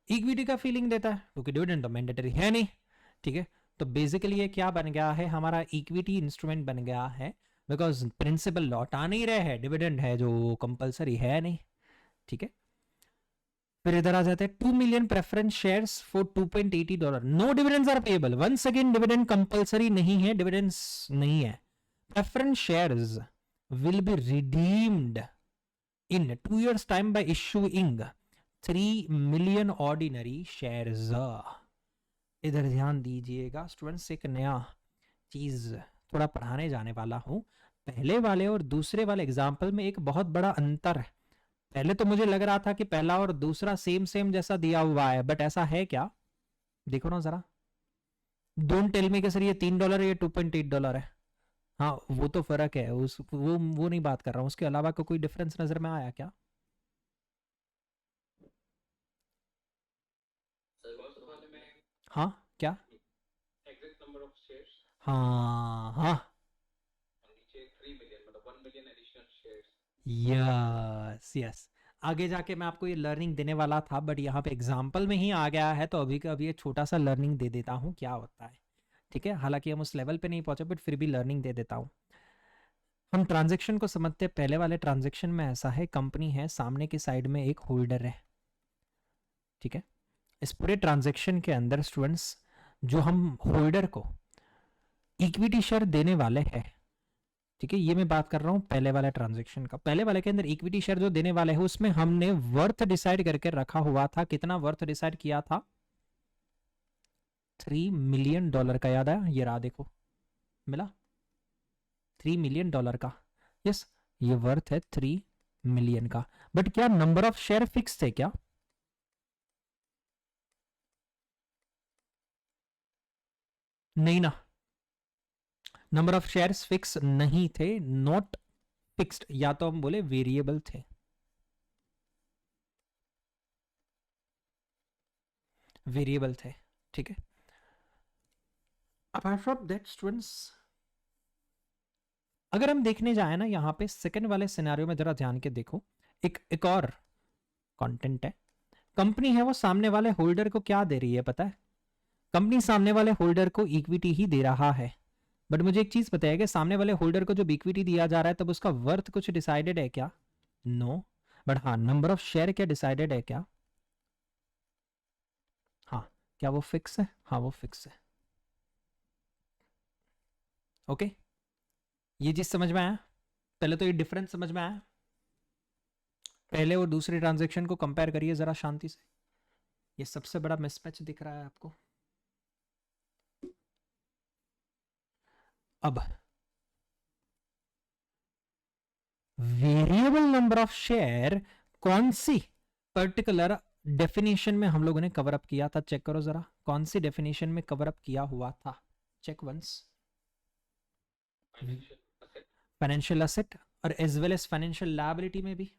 इक्विटी का फीलिंग देता है क्योंकि डिविडेंड तो मैंडेटरी है नहीं। ठीक है, तो बेसिकली ये क्या बन गया है, हमारा इक्विटी इंस्ट्रूमेंट बन गया है, बिकॉज प्रिंसिपल लौट आ नहीं रहे हैं, डिविडेंड है जो कंपलसरी है नहीं। ठीक है, फिर इधर आ जाते हैं 2 million preference shares for $2.80। No dividends are payable. Once again dividend compulsory नहीं है, डिविडेंड्स नहीं है। Preference shares will be redeemed in 2 years time by issuing 3 million ordinary shares। इधर ध्यान दीजिएगा स्टूडेंट्स, एक नया चीज थोड़ा पढ़ाने जाने वाला हूं। पहले वाले और दूसरे वाले एग्जाम्पल में एक बहुत बड़ा अंतर है। पहले तो मुझे लग रहा था कि पहला और दूसरा सेम सेम जैसा दिया हुआ है, बट ऐसा है क्या? देखो ना जरा, डोंट टेल मी कि सर ये $3 या $2.8 है। हाँ, वो तो फर्क है, उस वो नहीं बात कर रहा हूँ, उसके अलावा कोई डिफरेंस नजर में आया क्या? हाँ, क्या? एग्जैक्ट नंबर ऑफ शेयर्स, हाँ हाँ, नीचे 3 मिलियन मतलब 1 million additional shares. Yes yes. आगे जाके मैं आपको ये लर्निंग देने वाला था, बट यहाँ पे एग्जाम्पल में ही आ गया है, तो अभी का अभी ये छोटा सा लर्निंग दे देता हूँ क्या होता है। ठीक है, हालांकि हम उस लेवल पे नहीं पहुंचे, बट फिर भी लर्निंग दे देता हूँ। हम ट्रांजेक्शन को समझते हैं। पहले वाले ट्रांजेक्शन में ऐसा है, कंपनी है, सामने की साइड में एक होल्डर है। ठीक है, इस पूरे ट्रांजेक्शन के अंदर स्टूडेंट्स जो हम होल्डर को इक्विटी शेयर देने वाले हैं, ठीक है, ये मैं बात कर रहा हूं पहले वाले ट्रांजेक्शन का। पहले वाले के अंदर इक्विटी शेयर जो देने वाले हैं उसमें हमने वर्थ डिसाइड करके रखा हुआ था। कितना वर्थ डिसाइड किया था? $3 मिलियन का। याद आया? ये रहा, देखो मिला $3 मिलियन का। यस, ये वर्थ है 3 मिलियन का। बट क्या नंबर ऑफ शेयर फिक्स थे क्या? नहीं ना, नंबर ऑफ शेयर्स फिक्स नहीं थे, नॉट फिक्स्ड, या तो हम बोले वेरिएबल थे। वेरिएबल थे, ठीक है। अपार्ट फ्रॉम दैट स्टूडेंट्स, अगर हम देखने जाए ना यहाँ पे सेकंड वाले सिनेरियो में, जरा ध्यान के देखो, एक और कंटेंट है। कंपनी है वो सामने वाले होल्डर को क्या दे रही है पता है? कंपनी सामने वाले होल्डर को इक्विटी ही दे रहा है। बट मुझे एक चीज पता है कि सामने वाले होल्डर को जब इक्विटी दिया जा रहा है तब उसका वर्थ कुछ डिसाइडेड है क्या? नो। बट हाँ, नंबर ऑफ शेयर क्या डिसाइडेड है क्या? हाँ, क्या वो फिक्स है? हाँ, वो फिक्स है। ओके, ये चीज समझ में आया? पहले तो ये डिफरेंस समझ में आया? पहले और दूसरे ट्रांजेक्शन को कंपेयर करिए जरा शांति से। ये सबसे बड़ा मिसमैच दिख रहा है आपको। अब वेरिएबल नंबर ऑफ शेयर कौन सी पर्टिकुलर डेफिनेशन में हम लोगों ने कवर अप किया था? चेक करो जरा, कौन सी डेफिनेशन में कवर अप किया हुआ था? Check once. फाइनेंशियल असेट और as well as financial liability में भी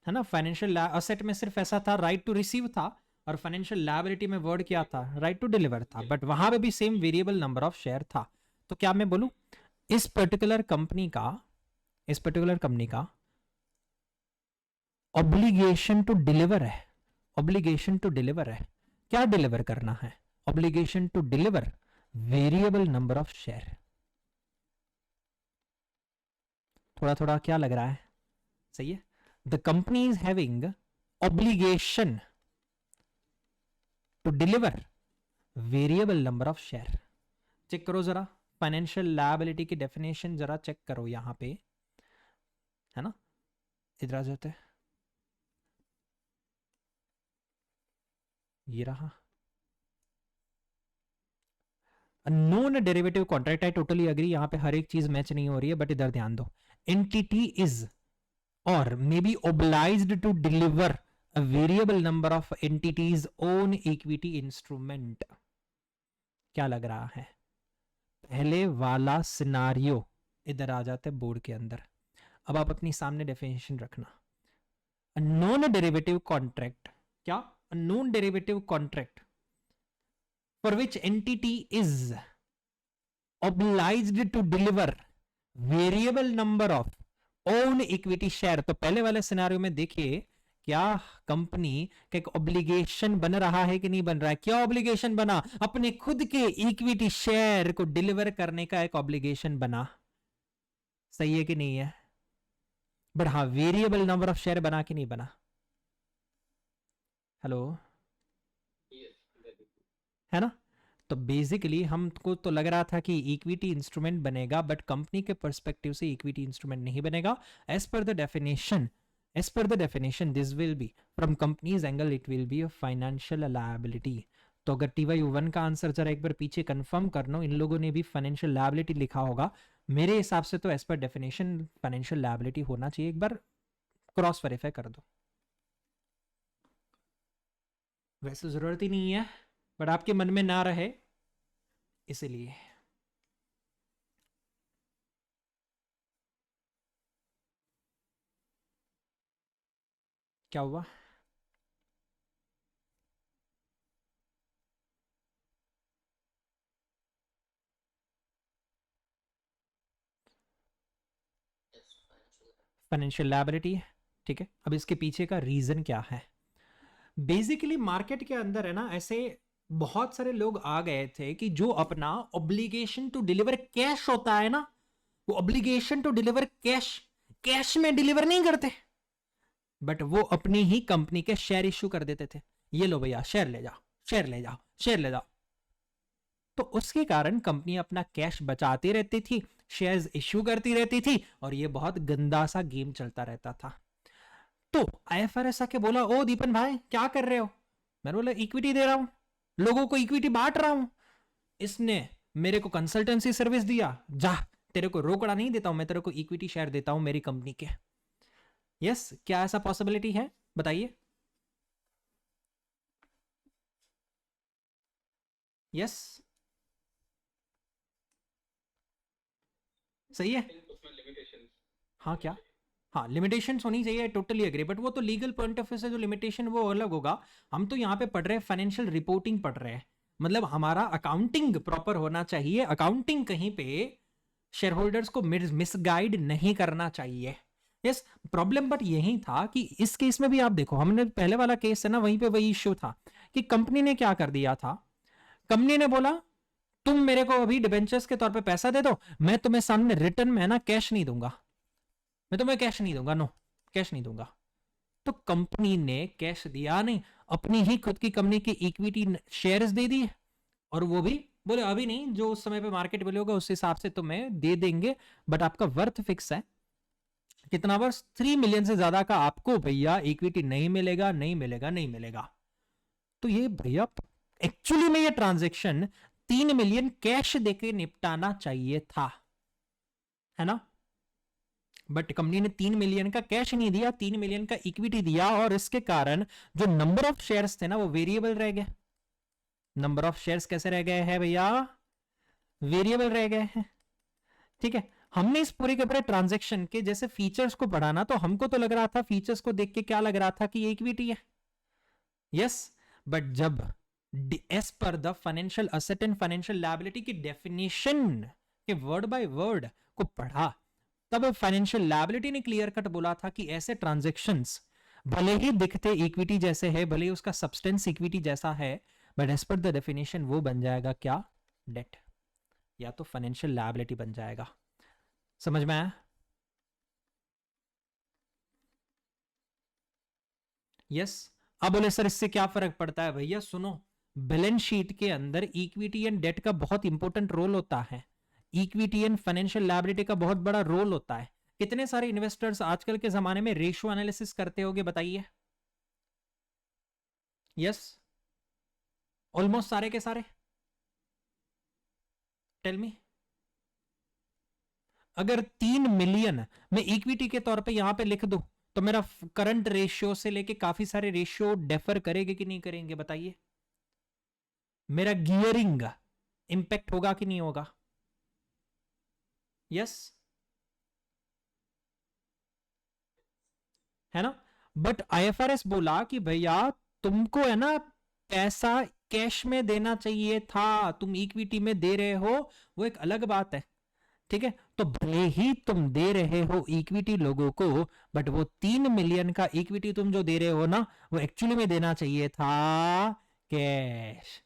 है ना। फाइनेंशियल असेट में सिर्फ ऐसा था राइट टू रिसीव था, और फाइनेंशियल लायबिलिटी में वर्ड क्या था? राइट टू डिलीवर था। बट वहां पे भी same variable number of share था। तो क्या मैं बोलूं, इस पर्टिकुलर कंपनी का ऑब्लिगेशन टू डिलीवर है। ऑब्लिगेशन टू डिलीवर है। क्या डिलीवर करना है? Obligation to deliver variable number of share. थोड़ा थोड़ा क्या लग रहा है? सही है। The company is having obligation to deliver variable number of share. Check करो जरा, फाइनेंशियल लायबिलिटी की डेफिनेशन जरा चेक करो यहां पे, है ना। इधर आ जाते हैं, ये रहा non derivative contract. I totally agree, यहां पे हर एक चीज मैच नहीं हो रही है, बट इधर ध्यान दो। Entity is or may be obliged to deliver a variable number of entities own equity instrument। क्या लग रहा है? पहले वाला सिनारियो इधर आ जाते बोर्ड के अंदर। अब आप अपनी सामने डेफिनेशन रखना। नॉन डेरिवेटिव कॉन्ट्रैक्ट, क्या? Non derivative contract for which entity is obliged to deliver variable number of own equity share। तो पहले वाले सिनेरियो में देखिए क्या कंपनी का एक ऑब्लिगेशन बन रहा है कि नहीं बन रहा है। क्या ऑब्लिगेशन बना? अपने खुद के इक्विटी शेयर को डिलीवर करने का एक ऑब्लिगेशन बना। सही है कि नहीं है? बट हाँ, वेरिएबल नंबर ऑफ शेयर बना कि नहीं बना? हेलो, है ना? तो बेसिकली हमको तो लग रहा था कि इक्विटी इंस्ट्रूमेंट बनेगा, बट कंपनी के पर्सपेक्टिव से इक्विटी इंस्ट्रूमेंट नहीं बनेगा। As per the definition this will be from company's angle, it will be a financial liability. तो अगर TY1 का आंसर जरा एक बार पीछे कंफर्म कर लो, इन लोगों ने भी फाइनेंशियल लायबिलिटी लिखा होगा। मेरे हिसाब से तो as per definition financial liability होना चाहिए। एक बार क्रॉस वेरीफाई कर दो। वैसे जरूरत ही नहीं है, बट आपके मन में ना रहे इसलिए। क्या हुआ? फाइनेंशियल लायबिलिटी, ठीक है। अब इसके पीछे का रीजन क्या है? बेसिकली मार्केट के अंदर है ना, ऐसे बहुत सारे लोग आ गए थे कि जो अपना ऑब्लिगेशन टू डिलीवर कैश होता है ना, वो ऑब्लिगेशन टू डिलीवर कैश में डिलीवर नहीं करते, बट वो अपनी ही कंपनी के शेयर इश्यू कर देते थे। ये लो भैया, शेयर ले जाओ, शेयर ले जाओ, शेयर ले जाओ। तो उसके कारण कंपनी अपना कैश बचाती रहती थी, शेयर्स इश्यू करती रहती थी, और ये बहुत गंदा सा गेम चलता रहता था। तो IFRS आके बोला, ओ दीपन भाई क्या कर रहे हो? मैंने बोला इक्विटी दे रहा हूं, लोगों को इक्विटी बांट रहा हूं। इसने मेरे को कंसल्टेंसी सर्विस दिया, जा तेरे को रोकड़ा नहीं देता हूं, मैं तेरे को इक्विटी शेयर देता हूं मेरी कंपनी के। यस, क्या ऐसा पॉसिबिलिटी है? बताइए। यस, सही है। हाँ, क्या? हाँ, लिमिटेशंस होनी चाहिए, टोटली एग्री, बट वो तो लीगल पॉइंट ऑफ व्यू से जो लिमिटेशन वो अलग होगा। हम तो यहाँ पे पढ़ रहे हैं फाइनेंशियल रिपोर्टिंग पढ़ रहे हैं, मतलब हमारा अकाउंटिंग प्रॉपर होना चाहिए। अकाउंटिंग कहीं पे शेयर होल्डर्स को मिसगाइड नहीं करना चाहिए। यस, प्रॉब्लम बट यही था कि इस केस में भी आप देखो, हमने पहले वाला केस है ना, वहीं पे वही इश्यू था कि कंपनी ने क्या कर दिया था। कंपनी ने बोला तुम मेरे को अभी डिबेंचर्स के तौर पे पैसा दे दो, मैं तुम्हें सामने रिटर्न में है ना कैश नहीं दूंगा, मैं तुम्हें कैश नहीं दूंगा, नो कैश नहीं दूंगा। तो कंपनी ने कैश दिया नहीं, अपनी ही खुद की कंपनी की इक्विटी शेयर्स दे दी, और वो भी बोले अभी नहीं, जो उस समय पे मार्केट वैल्यू होगा उस हिसाब से तुम्हें दे देंगे, बट आपका वर्थ फिक्स है। कितना वर्ष? 3 मिलियन से ज्यादा का आपको भैया इक्विटी नहीं मिलेगा, नहीं मिलेगा, नहीं मिलेगा। तो ये भैया एक्चुअली में ये ट्रांजेक्शन 3 मिलियन कैश देके निपटाना चाहिए था, है ना? बट कंपनी ने 3 मिलियन का कैश नहीं दिया, 3 मिलियन का इक्विटी दिया, और इसके कारण जो नंबर ऑफ शेयर्स थे ना वो वेरिएबल रह गए। नंबर ऑफ शेयर्स कैसे रह गए हैं भैया? वेरिएबल रह गए हैं। ठीक है, हमने इस पूरे के पूरे ट्रांजेक्शन के जैसे फीचर्स को पढ़ा ना, तो हमको तो लग रहा था, फीचर्स को देख के क्या लग रहा था कि ये इक्विटी है। यस, बट जब as per the financial asset and financial liability की डेफिनेशन के वर्ड बाय वर्ड को पढ़ा, तब फाइनेंशियल लायबिलिटी ने क्लियर कट बोला था कि ऐसे ट्रांजैक्शंस भले ही दिखते इक्विटी जैसे है, भले ही उसका सब्सटेंस इक्विटी जैसा है, but as per the definition वो बन जाएगा क्या? डेट, या तो फाइनेंशियल लायबिलिटी बन जाएगा। समझ में आया? यस। अब बोले सर इससे क्या फर्क पड़ता है? भैया सुनो, बैलेंस शीट के अंदर इक्विटी एंड डेट का बहुत इंपॉर्टेंट रोल होता है, इक्विटी एंड फाइनेंशियल लायबिलिटी का बहुत बड़ा रोल होता है। कितने सारे इन्वेस्टर्स आजकल के जमाने में रेशियो एनालिसिस करते होगे, बताइए? यस, ऑलमोस्ट सारे के सारे। Tell me. अगर 3 मिलियन मैं इक्विटी के तौर पे यहां पे लिख दूं, तो मेरा करंट रेशियो से लेके काफी सारे रेशियो डेफर करेंगे कि नहीं करेंगे, बताइए? मेरा गियरिंग इंपैक्ट होगा कि नहीं होगा? यस, है ना? बट IFRS बोला कि भैया तुमको है ना पैसा कैश में देना चाहिए था, तुम इक्विटी में दे रहे हो, वो एक अलग बात है। ठीक है, तो भले ही तुम दे रहे हो इक्विटी लोगों को, बट वो 3 मिलियन का इक्विटी तुम जो दे रहे हो ना, वो एक्चुअली में देना चाहिए था कैश।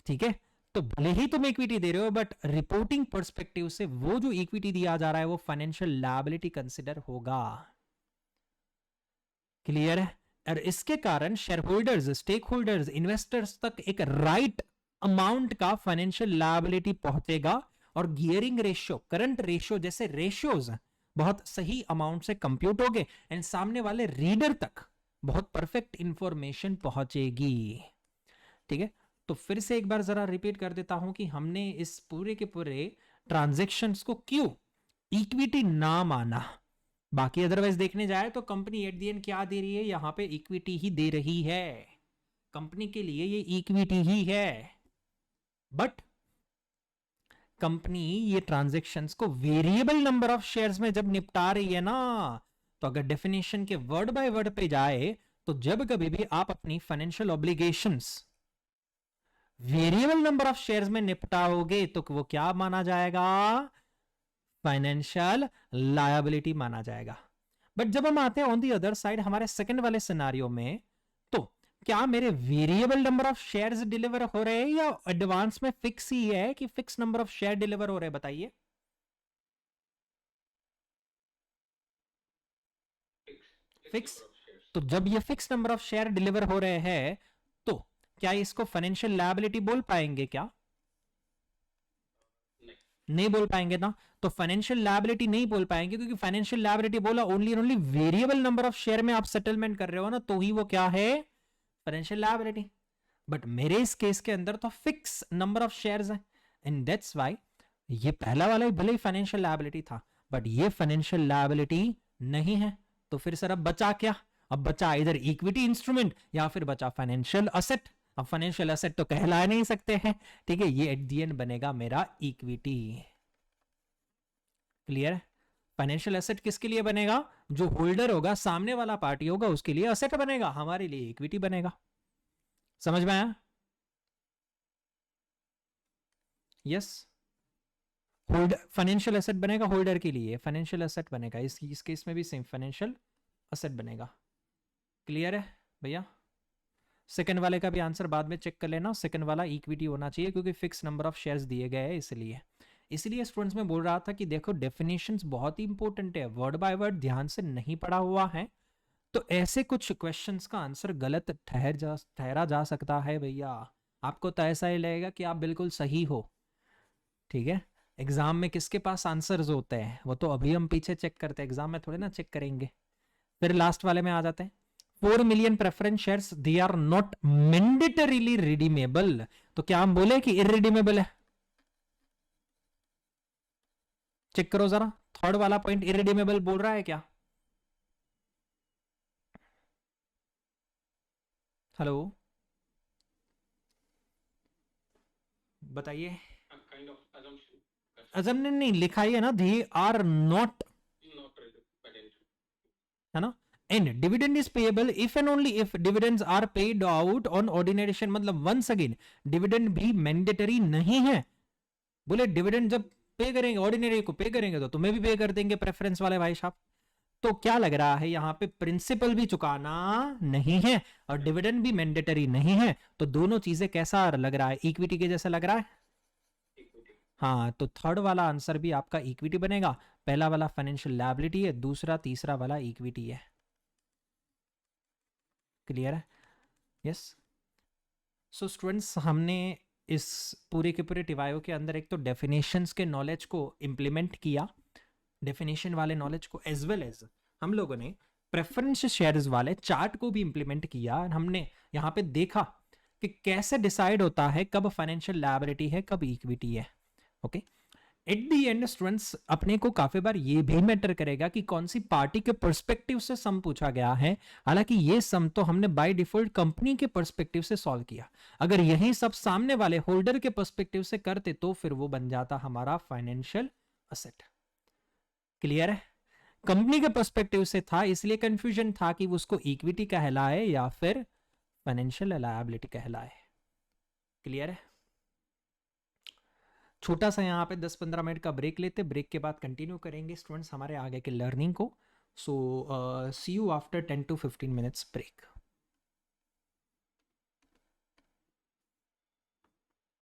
ठीक है, तो भले ही तुम इक्विटी दे रहे हो, बट रिपोर्टिंग पर्सपेक्टिव से वो जो इक्विटी दिया जा रहा है वो फाइनेंशियल लायबिलिटी कंसिडर होगा। क्लियर है? और इसके कारण share holders, stake holders, investors तक एक राइट अमाउंट का फाइनेंशियल लायबिलिटी पहुंचेगा, और गियरिंग रेशियो, करंट रेशियो जैसे रेशियोज बहुत सही अमाउंट से कंप्यूट होंगे, एंड सामने वाले रीडर तक बहुत परफेक्ट इंफॉर्मेशन पहुंचेगी। ठीक है, तो फिर से एक बार जरा रिपीट कर देता हूं कि हमने इस पूरे के पूरे ट्रांजैक्शंस को क्यों इक्विटी ना माना। बाकी अदरवाइज देखने जाए तो कंपनी एट द एंड क्या दे रही है, यहां पे इक्विटी ही दे रही है, कंपनी के लिए ये इक्विटी ही है। बट कंपनी ये ट्रांजैक्शंस को वेरिएबल नंबर ऑफ शेयर्स में जब निपटा रही है ना, तो अगर डेफिनेशन के वर्ड बाय वर्ड पे जाए, तो जब कभी भी आप अपनी financial obligations variable number of shares में निपटाओगे तो वो क्या माना जाएगा, फाइनेंशियल लायबिलिटी माना जाएगा। बट जब हम आते हैं ऑन दी अदर साइड हमारे सेकंड वाले सिनारियो में, तो क्या मेरे variable number of shares deliver हो रहे हैं या एडवांस में फिक्स ही है कि fix number of share deliver हो रहे हैं, बताइए। फिक्स, तो जब ये fix number of share deliver हो रहे हैं, तो क्या इसको फाइनेंशियल लायबिलिटी बोल पाएंगे क्या? नहीं बोल पाएंगे ना, तो फाइनेंशियल लायबिलिटी नहीं बोल पाएंगे, क्योंकि फाइनेंशियल लायबिलिटी बोला only and only variable number of share में आप सेटलमेंट कर रहे हो ना, तो ही वो क्या है, फाइनेंशियल लायबिलिटी। बट मेरे इस केस के अंदर तो फिक्स नंबर ऑफ शेयर्स है, एंड दैट्स व्हाई ये पहला वाला ही भले ही फाइनेंशियल लायबिलिटी था, बट ये फाइनेंशियल लायबिलिटी नहीं है। तो फिर सर अब बचा क्या, अब बचा इधर इक्विटी इंस्ट्रूमेंट या फिर बचा फाइनेंशियल असेट। अब फाइनेंशियल असेट तो कहला नहीं सकते हैं, ठीक है, ये एट द एंड बनेगा मेरा इक्विटी। क्लियर है? फाइनेंशियल एसेट किसके लिए बनेगा, जो होल्डर होगा, सामने वाला पार्टी होगा, उसके लिए असेट बनेगा, हमारे लिए इक्विटी बनेगा। समझ में आया? यस, होल्डर फाइनेंशियल एसेट बनेगा, होल्डर के लिए फाइनेंशियल एसेट बनेगा, इस केस में भी सेम फाइनेंशियल एसेट बनेगा। क्लियर है भैया? सेकंड वाले का भी आंसर बाद में चेक कर लेना, सेकंड वाला इक्विटी होना चाहिए, क्योंकि फिक्स नंबर ऑफ शेयर्स दिए गए हैं, इसलिए स्टूडेंट्स में बोल रहा था कि देखो डेफिनेशंस बहुत ही इंपॉर्टेंट है, वर्ड बाय वर्ड ध्यान से नहीं पढ़ा हुआ है तो ऐसे कुछ क्वेश्चंस का आंसर गलत ठहरा जा सकता है भैया। आपको तो ऐसा ही लगेगा कि आप बिल्कुल सही हो, ठीक है, एग्जाम में किसके पास आंसर्स होते हैं वो तो अभी हम पीछे चेक करते हैं, एग्जाम में थोड़े ना चेक करेंगे। फिर लास्ट वाले में आ जाते हैं, 4 million preference shares they are not mandatorily redeemable, तो क्या हम बोले कि इररिडीमेबल है? चेक करो जरा, थर्ड वाला पॉइंट इररिडीमेबल बोल रहा है क्या? हेलो, बताइए। अजम्पशन नहीं लिखा ही है ना, दे आर नॉट, है ना, and dividend is payable if and only if dividends are paid out on ordinary share, मतलब वंस अगेन डिविडेंड भी मैंडेटरी नहीं है। बोले डिविडेंड जब पे करेंगे, ऑर्डिनरी को पे करेंगे तो तुम्हें भी पे कर देंगे प्रेफरेंस वाले भाई साहब। तो क्या लग रहा है यहाँ पे, प्रिंसिपल भी चुकाना नहीं है और डिविडेंड भी मैंडेटरी नहीं है, तो दोनों चीजें कैसा लग रहा है, इक्विटी के जैसा लग रहा है। हाँ, तो थर्ड वाला आंसर भी आपका इक्विटी बनेगा, पहला वाला फाइनेंशियल लायबिलिटी है, दूसरा तीसरा वाला इक्विटी है। क्लियर है? यस। सो स्टूडेंट्स, हमने इस पूरे के पूरे टिवायो के अंदर एक तो डेफिनेशंस के नॉलेज को इम्प्लीमेंट किया, डेफिनेशन वाले नॉलेज को, एज वेल एज हम लोगों ने प्रेफरेंस शेयर्स वाले चार्ट को भी इंप्लीमेंट किया। हमने यहाँ पे देखा कि कैसे डिसाइड होता है कब फाइनेंशियल लायबिलिटी है, कब इक्विटी है। Okay, at the end students अपने को काफी बार ये भी मैटर करेगा कि कौन सी पार्टी के पर्सपेक्टिव से सम पूछा गया है। हालांकि ये सम तो हमने बाय डिफॉल्ट कंपनी के पर्सपेक्टिव से सॉल्व किया, अगर यही सब सामने वाले होल्डर के पर्सपेक्टिव से करते तो फिर वो बन जाता हमारा फाइनेंशियल असेट। क्लियर है? कंपनी के पर्सपेक्टिव से था इसलिए कंफ्यूजन था कि उसको इक्विटी कहलाए या फिर फाइनेंशियल लायबिलिटी कहलाए। क्लियर है? छोटा सा यहाँ पे 10-15 मिनट का ब्रेक लेते, ब्रेक के बाद कंटिन्यू करेंगे स्टूडेंट्स हमारे आगे के लर्निंग को. So see you after 10 to 15 minutes break.